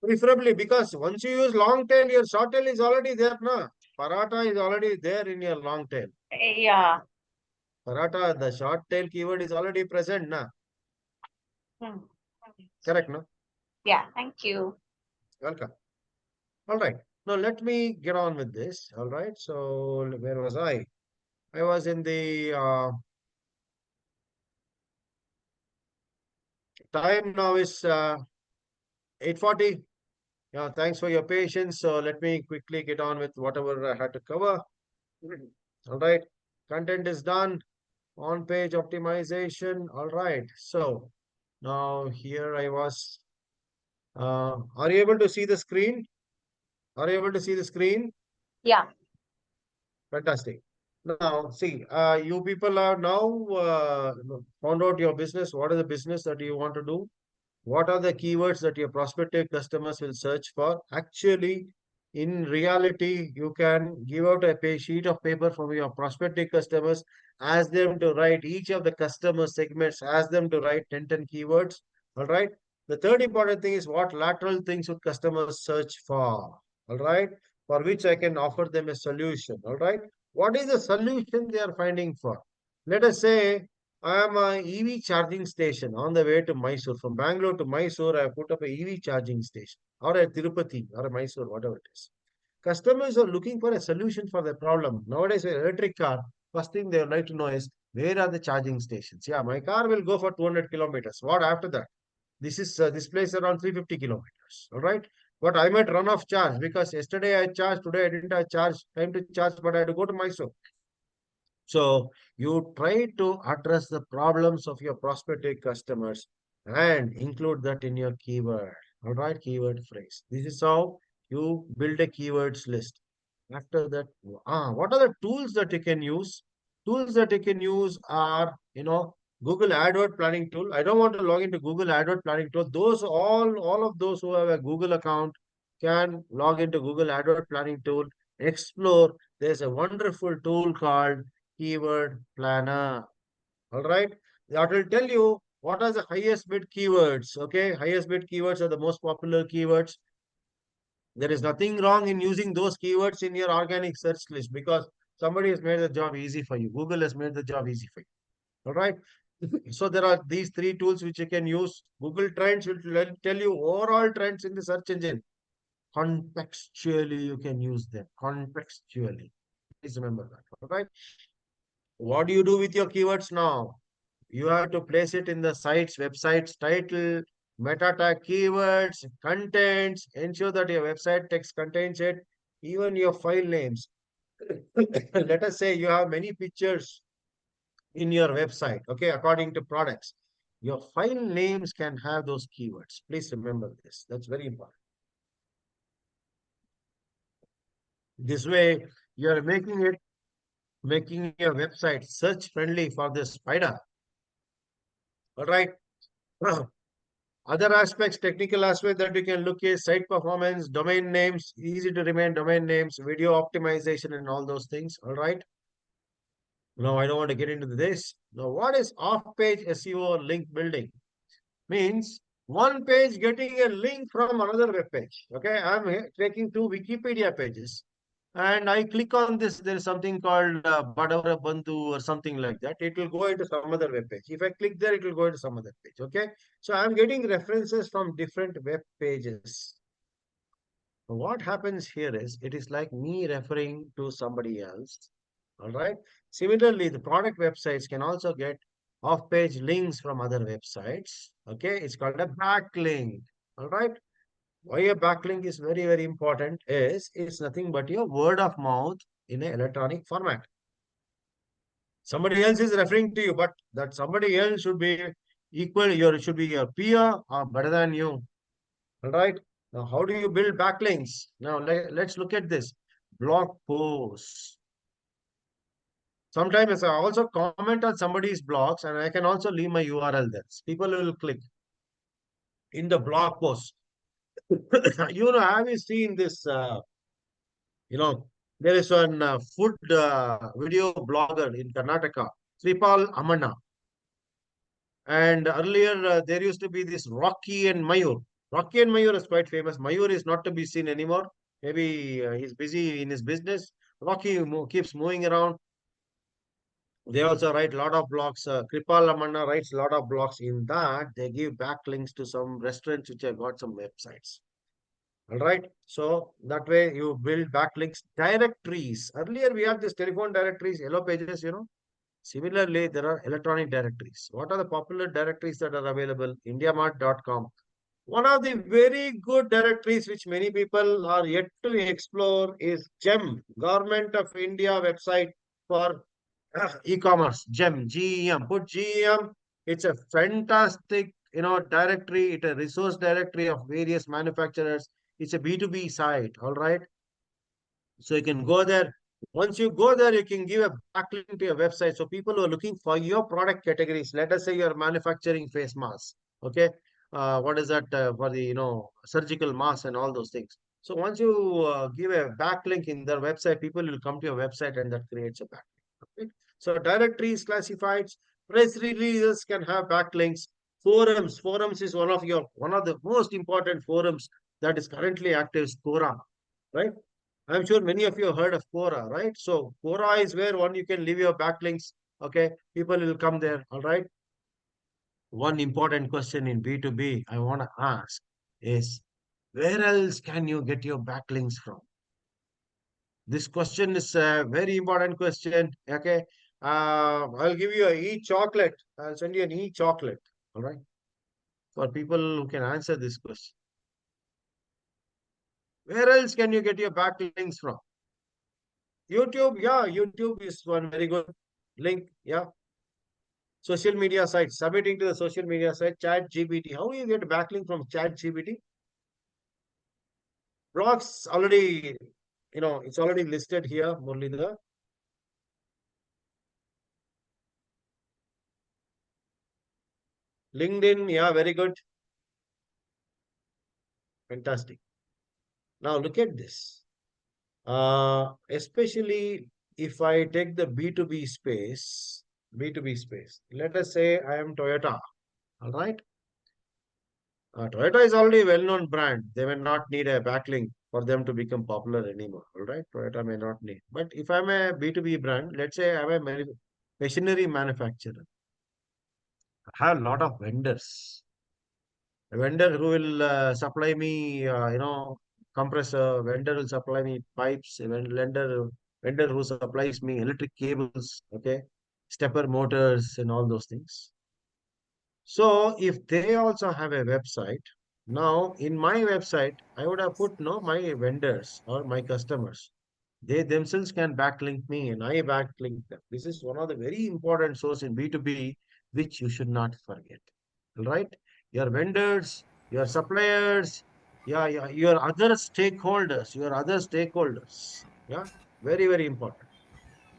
Preferably because once you use long tail, your short tail is already there, na? Paratha is already there in your long tail. view. Yeah. Paratha, the short tail keyword is already present, na? Hmm. Correct, no? Yeah. Thank you. Welcome. All right. Now let me get on with this. All right. So where was I? I was in the time now is 8:40. Yeah, thanks for your patience. So let me quickly get on with whatever I had to cover. All right. Content is done. On page optimization. All right. So now here I was. Are you able to see the screen? Are you able to see the screen? Yeah. Fantastic. Now, see, you people are now found out your business. What is the business that you want to do? What are the keywords that your prospective customers will search for? Actually, in reality, you can give out a sheet of paper from your prospective customers, ask them to write each of the customer segments, ask them to write 10 keywords. All right. The third important thing is what lateral things would customers search for. All right. For which I can offer them a solution. All right. What is the solution they are finding for? Let us say I am a EV charging station on the way to Mysore. From Bangalore to Mysore, I put up a EV charging station or a Tirupati or a Mysore, whatever it is. Customers are looking for a solution for their problem. Nowadays, with electric car, first thing they would like to know is where are the charging stations? Yeah, my car will go for 200 kilometers. What after that? This place around 350 kilometers. All right. But I might run off charge because yesterday I charged, today I didn't have charge, time to charge, but I had to go to Mysore. So you try to address the problems of your prospective customers and include that in your keyword. All right, keyword phrase. This is how you build a keywords list. After that, what are the tools that you can use? Tools that you can use are, Google AdWord planning tool. I don't want to log into Google AdWord planning tool. All of those who have a Google account can log into Google AdWord planning tool, explore. There's a wonderful tool called Keyword Planner. All right. That will tell you what are the highest bid keywords. Okay. Highest bid keywords are the most popular keywords. There is nothing wrong in using those keywords in your organic search list because somebody has made the job easy for you. Google has made the job easy for you. All right. So there are these three tools which you can use. Google Trends will tell you overall trends in the search engine. Contextually, you can use them. Contextually. Please remember that. All right. What do you do with your keywords now? You have to place it in the site's website's title, meta tag keywords, contents, ensure that your website text contains it, even your file names. Let us say you have many pictures in your website, okay, according to products. Your file names can have those keywords. Please remember this. That's very important. This way, you are making your website search friendly for the spider. All right. Other aspects, technical aspects that you can look is site performance, domain names, easy to remain domain names, video optimization, and all those things. All right. Now, I don't want to get into this. Now, what is off-page SEO or link building? Means one page getting a link from another web page. Okay, I'm taking two Wikipedia pages and I click on this. There is something called Badavara Bandhu or something like that. It will go into some other web page. If I click there, it will go into some other page. Okay, so I'm getting references from different web pages. What happens here is it is like me referring to somebody else. All right. Similarly, the product websites can also get off-page links from other websites. Okay, it's called a backlink. All right. Why a backlink is very, very important is it's nothing but your word of mouth in an electronic format. Somebody else is referring to you, but that somebody else should be equal, should be your peer or better than you. All right. Now, how do you build backlinks? Now, let's look at this. Blog posts. Sometimes I also comment on somebody's blogs and I can also leave my URL there. People will click in the blog post. Have you seen this? There is one food video blogger in Karnataka, Sripal Amana. And earlier, there used to be this Rocky and Mayur. Rocky and Mayur is quite famous. Mayur is not to be seen anymore. Maybe he's busy in his business. Rocky keeps moving around. They also write a lot of blogs. Kripal Amanna writes a lot of blogs. In that, they give backlinks to some restaurants which have got some websites. All right. So that way you build backlinks. Directories. Earlier, we have this telephone directories, yellow pages. Similarly, there are electronic directories. What are the popular directories that are available? Indiamart.com. One of the very good directories which many people are yet to explore is GEM, Government of India website for e-commerce. GEM, GEM. Put GEM. It's a fantastic, directory. It's a resource directory of various manufacturers. It's a B2B site. All right. So you can go there. Once you go there, you can give a backlink to your website. So people who are looking for your product categories, let us say you're manufacturing face masks. Okay. What is that for the, surgical masks and all those things. So once you give a backlink in their website, people will come to your website and that creates a backlink. Okay. So directories, classifieds, press releases can have backlinks. Forums is one of the most important forums that is currently active is Quora, right? I'm sure many of you have heard of Quora, right? So Quora is where you can leave your backlinks. Okay, people will come there. All right. One important question in B2B I want to ask is, where else can you get your backlinks from? This question is a very important question. Okay. I'll give you a e-chocolate. I'll send you an e-chocolate. All right. For people who can answer this question. Where else can you get your backlinks from? YouTube, yeah, YouTube is one very good link. Yeah. Social media sites, submitting to the social media site, Chat GPT. How do you get a backlink from Chat GPT? Blogs already, it's already listed here, Murlidhar. LinkedIn, yeah, very good. Fantastic. Now look at this. Especially if I take the B2B space, let us say I am Toyota. All right. Toyota is already a well-known brand. They will not need a backlink. for them to become popular anymore. All right, Toyota may not need. But if I'm a B2B brand, let's say I'm a machinery manufacturer, I have a lot of vendors. A vendor who will supply me, compressor. Vendor will supply me pipes. Vendor who supplies me electric cables. Okay, stepper motors and all those things. So if they also have a website, now in my website, I would have put no my vendors or my customers. They themselves can backlink me and I backlink them. This is one of the very important source in B2B, which you should not forget. All right? Your vendors, your suppliers, your other stakeholders. Yeah, very, very important.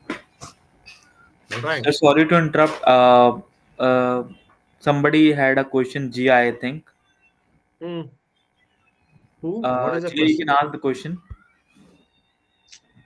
All right. So sorry to interrupt. Uh, Somebody had a question, Gia, I think. Hmm. Who? What is the Gia, you can question? ask the question.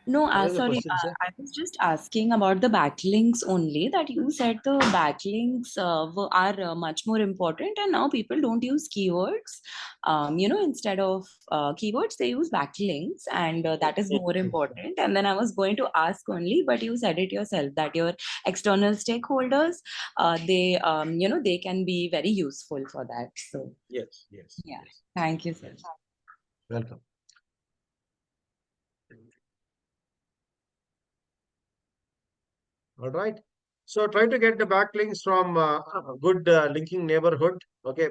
No, What is the sorry, question, sir? I was just asking about the backlinks only, that you said the backlinks are much more important, and now people don't use keywords. Instead of keywords, they use backlinks, and that is more important. And then I was going to ask only, but you said it yourself that your external stakeholders, they can be very useful for that. So, Yes, yes, yeah, yes, thank you, sir. yes. Welcome. All right. So try to get the backlinks from a good linking neighborhood. Okay.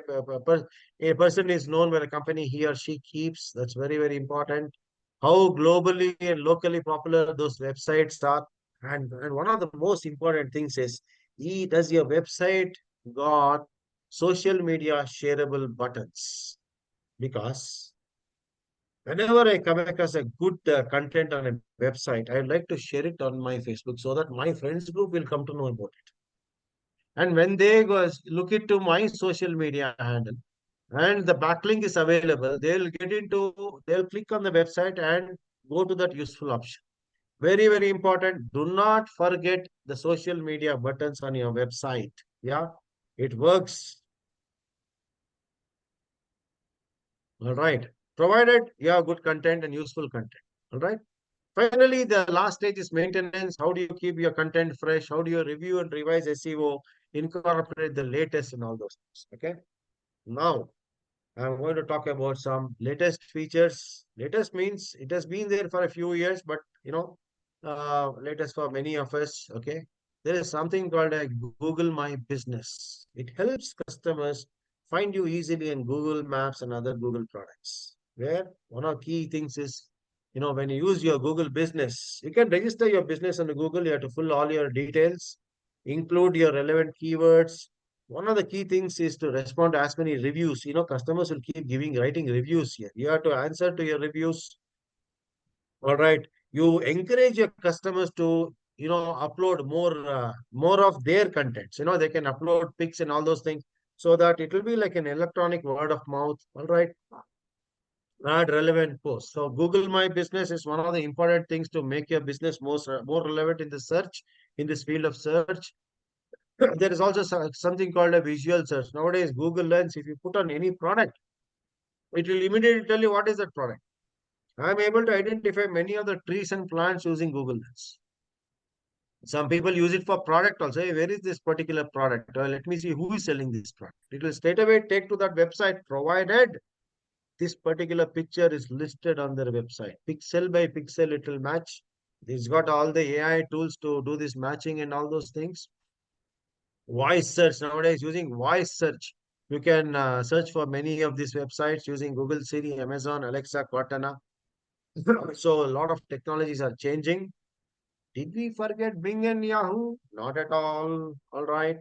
A person is known by the company he or she keeps. That's very, very important. How globally and locally popular those websites are. And one of the most important things is, does your website got social media shareable buttons? Because whenever I come across a good content on a website, I like to share it on my Facebook so that my friends group will come to know about it. And when they look into my social media handle and the backlink is available, they'll click on the website and go to that useful option. Very, very important. Do not forget the social media buttons on your website. Yeah, it works. All right. Provided you have good content and useful content. All right. Finally, the last stage is maintenance. How do you keep your content fresh? How do you review and revise SEO, incorporate the latest and all those things? Okay. Now, I'm going to talk about some latest features. Latest means it has been there for a few years, but latest for many of us. Okay. There is something called a Google My Business. It helps customers find you easily in Google Maps and other Google products. Where one of the key things is, when you use your Google business, you can register your business on Google. You have to fill all your details, include your relevant keywords. One of the key things is to respond to as many reviews. Customers will keep writing reviews here. You have to answer to your reviews. All right. You encourage your customers to, upload more of their contents. They can upload pics and all those things so that it will be like an electronic word of mouth. All right. Add relevant posts. So Google My Business is one of the important things to make your business more relevant in the search, in this field of search. There is also something called a visual search. Nowadays, Google Lens, if you put on any product, it will immediately tell you what is that product. I am able to identify many of the trees and plants using Google Lens. Some people use it for product also. Hey, where is this particular product? Let me see who is selling this product. It will straight away take to that website, provided this particular picture is listed on their website. Pixel by pixel, it will match. It's got all the AI tools to do this matching and all those things. Voice search, nowadays using voice search, you can search for many of these websites using Google Siri, Amazon, Alexa, Cortana. So a lot of technologies are changing. Did we forget Bing and Yahoo? Not at all. All right.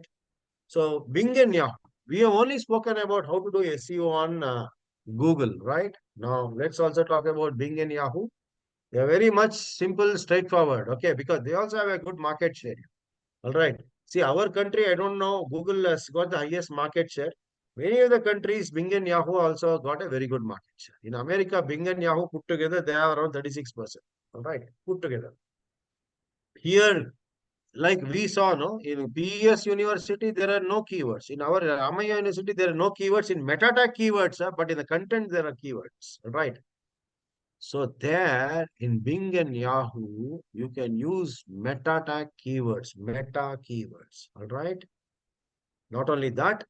So Bing and Yahoo, we have only spoken about how to do SEO on Google, right? Now let's also talk about Bing and Yahoo. They are very much simple, straightforward. Okay, because they also have a good market share. All right. See, our country, I don't know, Google has got the highest market share. Many of the countries, Bing and Yahoo also got a very good market share. In America, Bing and Yahoo put together, they are around 36%. All right, put together. Here, like we saw, no, in PES University, there are no keywords. In our Ramaya University, there are no keywords. In meta tag keywords, but in the content, there are keywords. Right. So there in Bing and Yahoo, you can use meta tag keywords, all right? Not only that,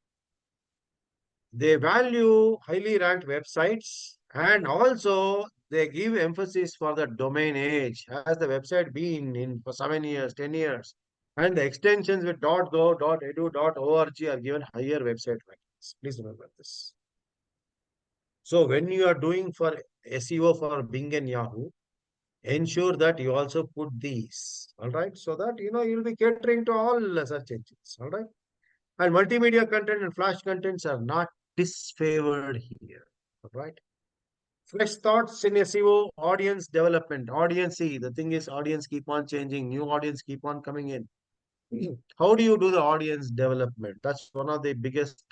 they value highly ranked websites and also they give emphasis for the domain age. Has the website been in for 7 years, 10 years? And the extensions with .go, .edu, .org are given higher website rankings. Please remember this. So when you are doing for SEO for Bing and Yahoo, ensure that you also put these, all right? So that, you'll be catering to all search engines, all right? And multimedia content and flash contents are not disfavored here, all right? Fresh thoughts in SEO, audience development. Audience, see, the thing is audience keep on changing, new audience keep on coming in. How do you do the audience development? That's one of the biggest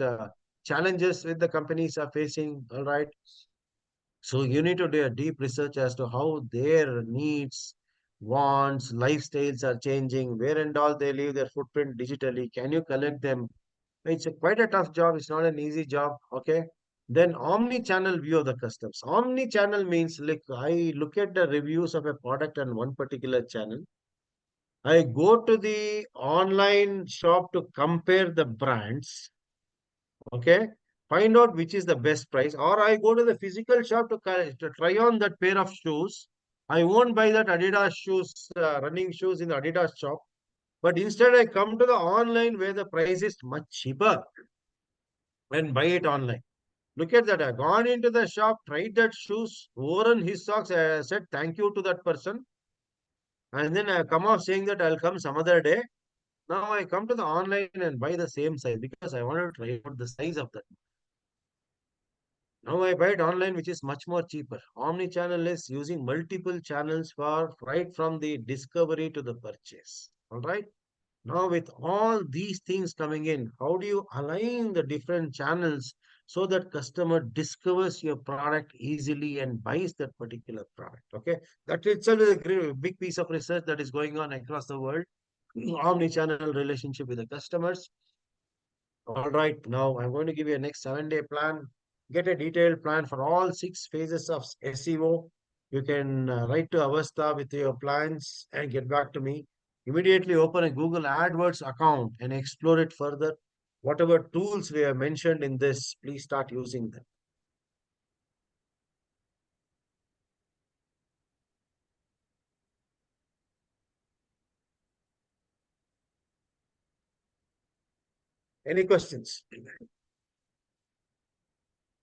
challenges with the companies are facing, all right? So you need to do a deep research as to how their needs, wants, lifestyles are changing, where and all they leave their footprint digitally. Can you collect them? It's quite a tough job. It's not an easy job. Okay. Then omni-channel view of the customers. Omni-channel means like I look at the reviews of a product on one particular channel. I go to the online shop to compare the brands. Okay. Find out which is the best price, or I go to the physical shop to try on that pair of shoes. I won't buy that Adidas shoes, running shoes in the Adidas shop, but instead I come to the online where the price is much cheaper and buy it online. Look at that. I've gone into the shop, tried that shoes, worn his socks, said thank you to that person, and then I come off saying that I'll come some other day. Now I come to the online and buy the same size because I wanted to try out the size of that. Now I buy it online, which is much more cheaper. Omni-channel is using multiple channels for right from the discovery to the purchase. All right. Now with all these things coming in, how do you align the different channels so that customer discovers your product easily and buys that particular product? Okay. That itself is a big piece of research that is going on across the world. Omni-channel relationship with the customers. All right, now I'm going to give you a next 7-day plan. Get a detailed plan for all 6 phases of SEO. You can write to Avasta with your plans and get back to me. Immediately open a Google AdWords account and explore it further. Whatever tools we have mentioned in this, please start using them. Any questions?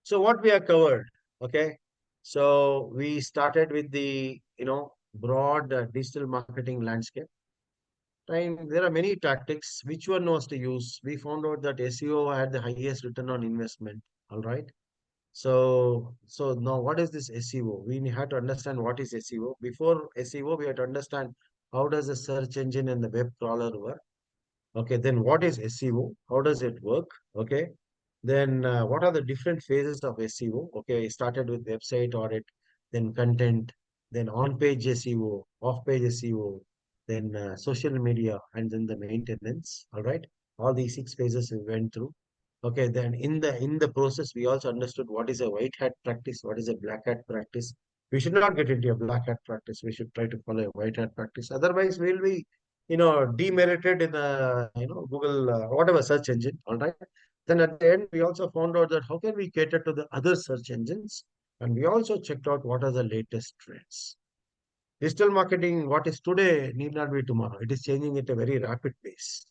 So what we have covered, okay? So we started with the, broad digital marketing landscape. And there are many tactics. Which one was to use? We found out that SEO had the highest return on investment. All right. So now what is this SEO? We had to understand what is SEO. Before SEO, we had to understand how does the search engine and the web crawler work. Okay, then what is SEO? How does it work? Okay, then what are the different phases of SEO? Okay, started with website audit, then content, then on-page SEO, off-page SEO, then social media, and then the maintenance. All right, all these 6 phases we went through. Okay, then in the process, we also understood what is a white hat practice, what is a black hat practice. We should not get into a black hat practice. We should try to follow a white hat practice. Otherwise, we'll be, demerited in Google, whatever search engine. All right. Then at the end, we also found out that how can we cater to the other search engines, and we also checked out what are the latest trends. Digital marketing, what is today, need not be tomorrow. It is changing at a very rapid pace.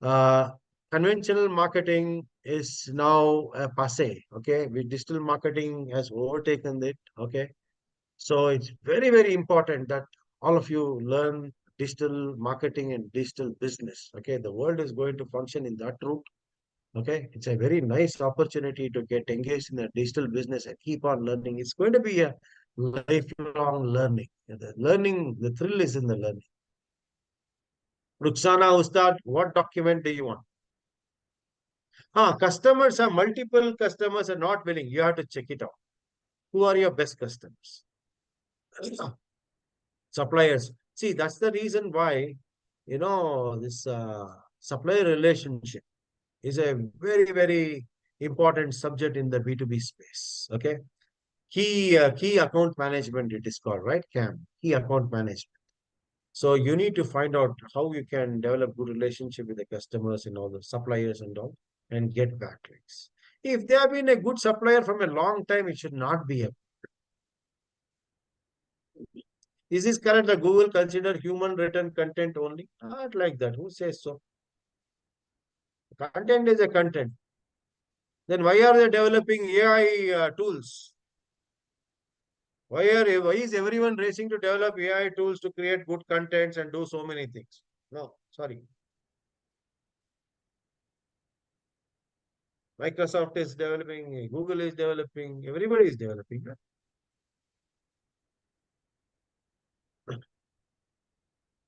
Uh, Conventional marketing is now passe. Okay, with digital marketing has overtaken it. Okay, so it's very, very important that all of you learn digital marketing and digital business. Okay, the world is going to function in that route. Okay, it's a very nice opportunity to get engaged in the digital business and keep on learning. It's going to be a lifelong learning. The thrill is in the learning. Ruxana Ustad, what document do you want? Customers are multiple customers are not willing. You have to check it out. Who are your best customers? Suppliers. See, that's the reason why, this supplier relationship is a very, very important subject in the B2B space. Okay. key account management, it is called, right? CAM, key account management. So you need to find out how you can develop good relationship with the customers and all the suppliers and all, and get backlinks. If they have been a good supplier from a long time, it should not be a. Is this correct? The Google consider human written content only? Not like that. Who says so? Content is a content. Then why are they developing AI tools? Why is everyone racing to develop AI tools to create good contents and do so many things? No, sorry. Microsoft is developing, Google is developing, everybody is developing.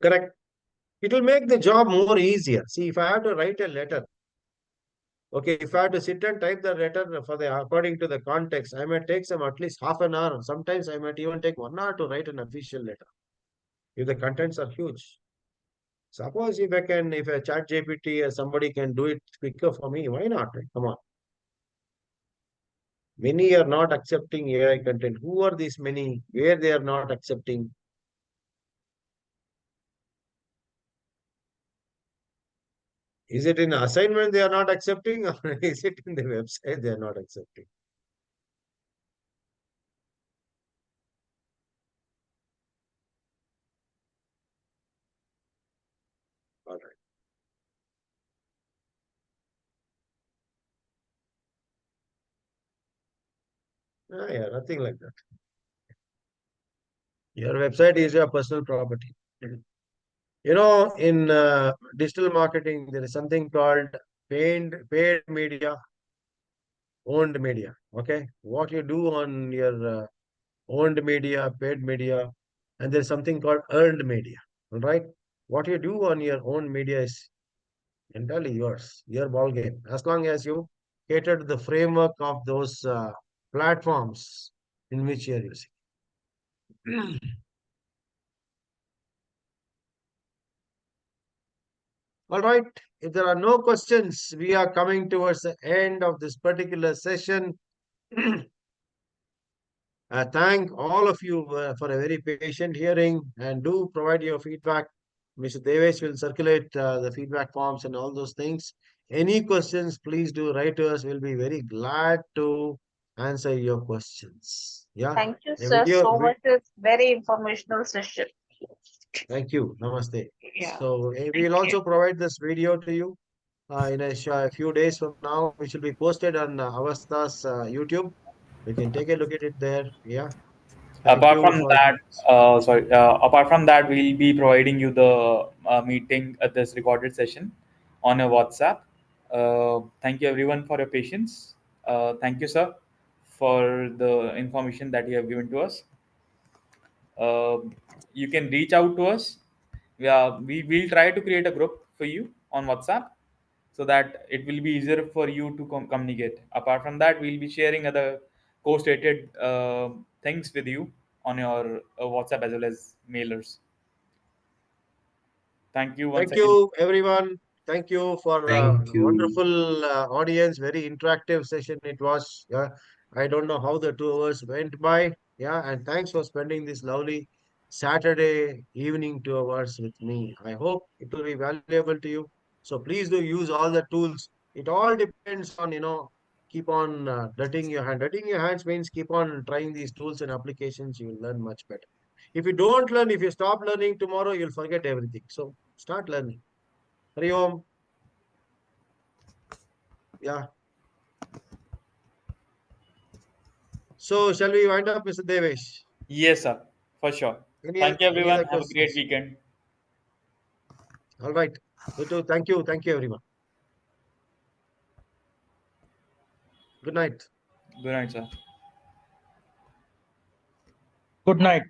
Correct. It will make the job more easier. See, if I have to write a letter, okay, if I have to sit and type the letter for the according to the context, I might take some at least half an hour. Sometimes I might even take 1 hour to write an official letter if the contents are huge. Suppose if a chat GPT or somebody can do it quicker for me, why not? Come on. Many are not accepting AI content. Who are these many? Where they are not accepting? Is it in assignment they are not accepting, or is it in the website they are not accepting? All right. Yeah, nothing like that. Your website is your personal property. You know, in digital marketing, there is something called paid media, owned media. Okay, what you do on your owned media, paid media, and there's something called earned media. All right, what you do on your own media is entirely yours, your ball game. As long as you cater to the framework of those platforms in which you are using. All right. If there are no questions, we are coming towards the end of this particular session. I thank all of you for a very patient hearing, and do provide your feedback. Mr. Devesh will circulate the feedback forms and all those things. Any questions, please do write to us. We'll be very glad to answer your questions. Yeah. Thank you, A sir, video. so much. It's very informational session. Thank you. Namaste. Yeah. So Thank we'll you. also provide this video to you in a few days from now, which will be posted on Avasta's YouTube. You can take a look at it there. Yeah. Thank Apart you from for that, apart from that, we'll be providing you the meeting at this recorded session on a WhatsApp. Thank you everyone for your patience. Thank you, sir, for the information that you have given to us. You can reach out to us. Yeah, we will try to create a group for you on WhatsApp so that it will be easier for you to communicate. Apart from that, we'll be sharing other co-stated things with you on your WhatsApp as well as mailers. Thank you once Thank again. you, everyone. Thank you for Thank you. wonderful audience. Very interactive session it was. Yeah, I don't know how the 2 hours went by. Yeah, and thanks for spending this lovely Saturday evening 2 hours with me. I hope it will be valuable to you. So please do use all the tools. It all depends on, keep on dirtying your hand. Dirtying your hands means keep on trying these tools and applications. You will learn much better. If you don't learn, if you stop learning tomorrow, you'll forget everything. So start learning. Hari Om. Yeah. So shall we wind up, Mr. Devesh? Yes, sir, for sure. Thank you, Any everyone. other Have a great questions? weekend. All right. You too. Thank you. Thank you, everyone. Good night. Good night, sir. Good night.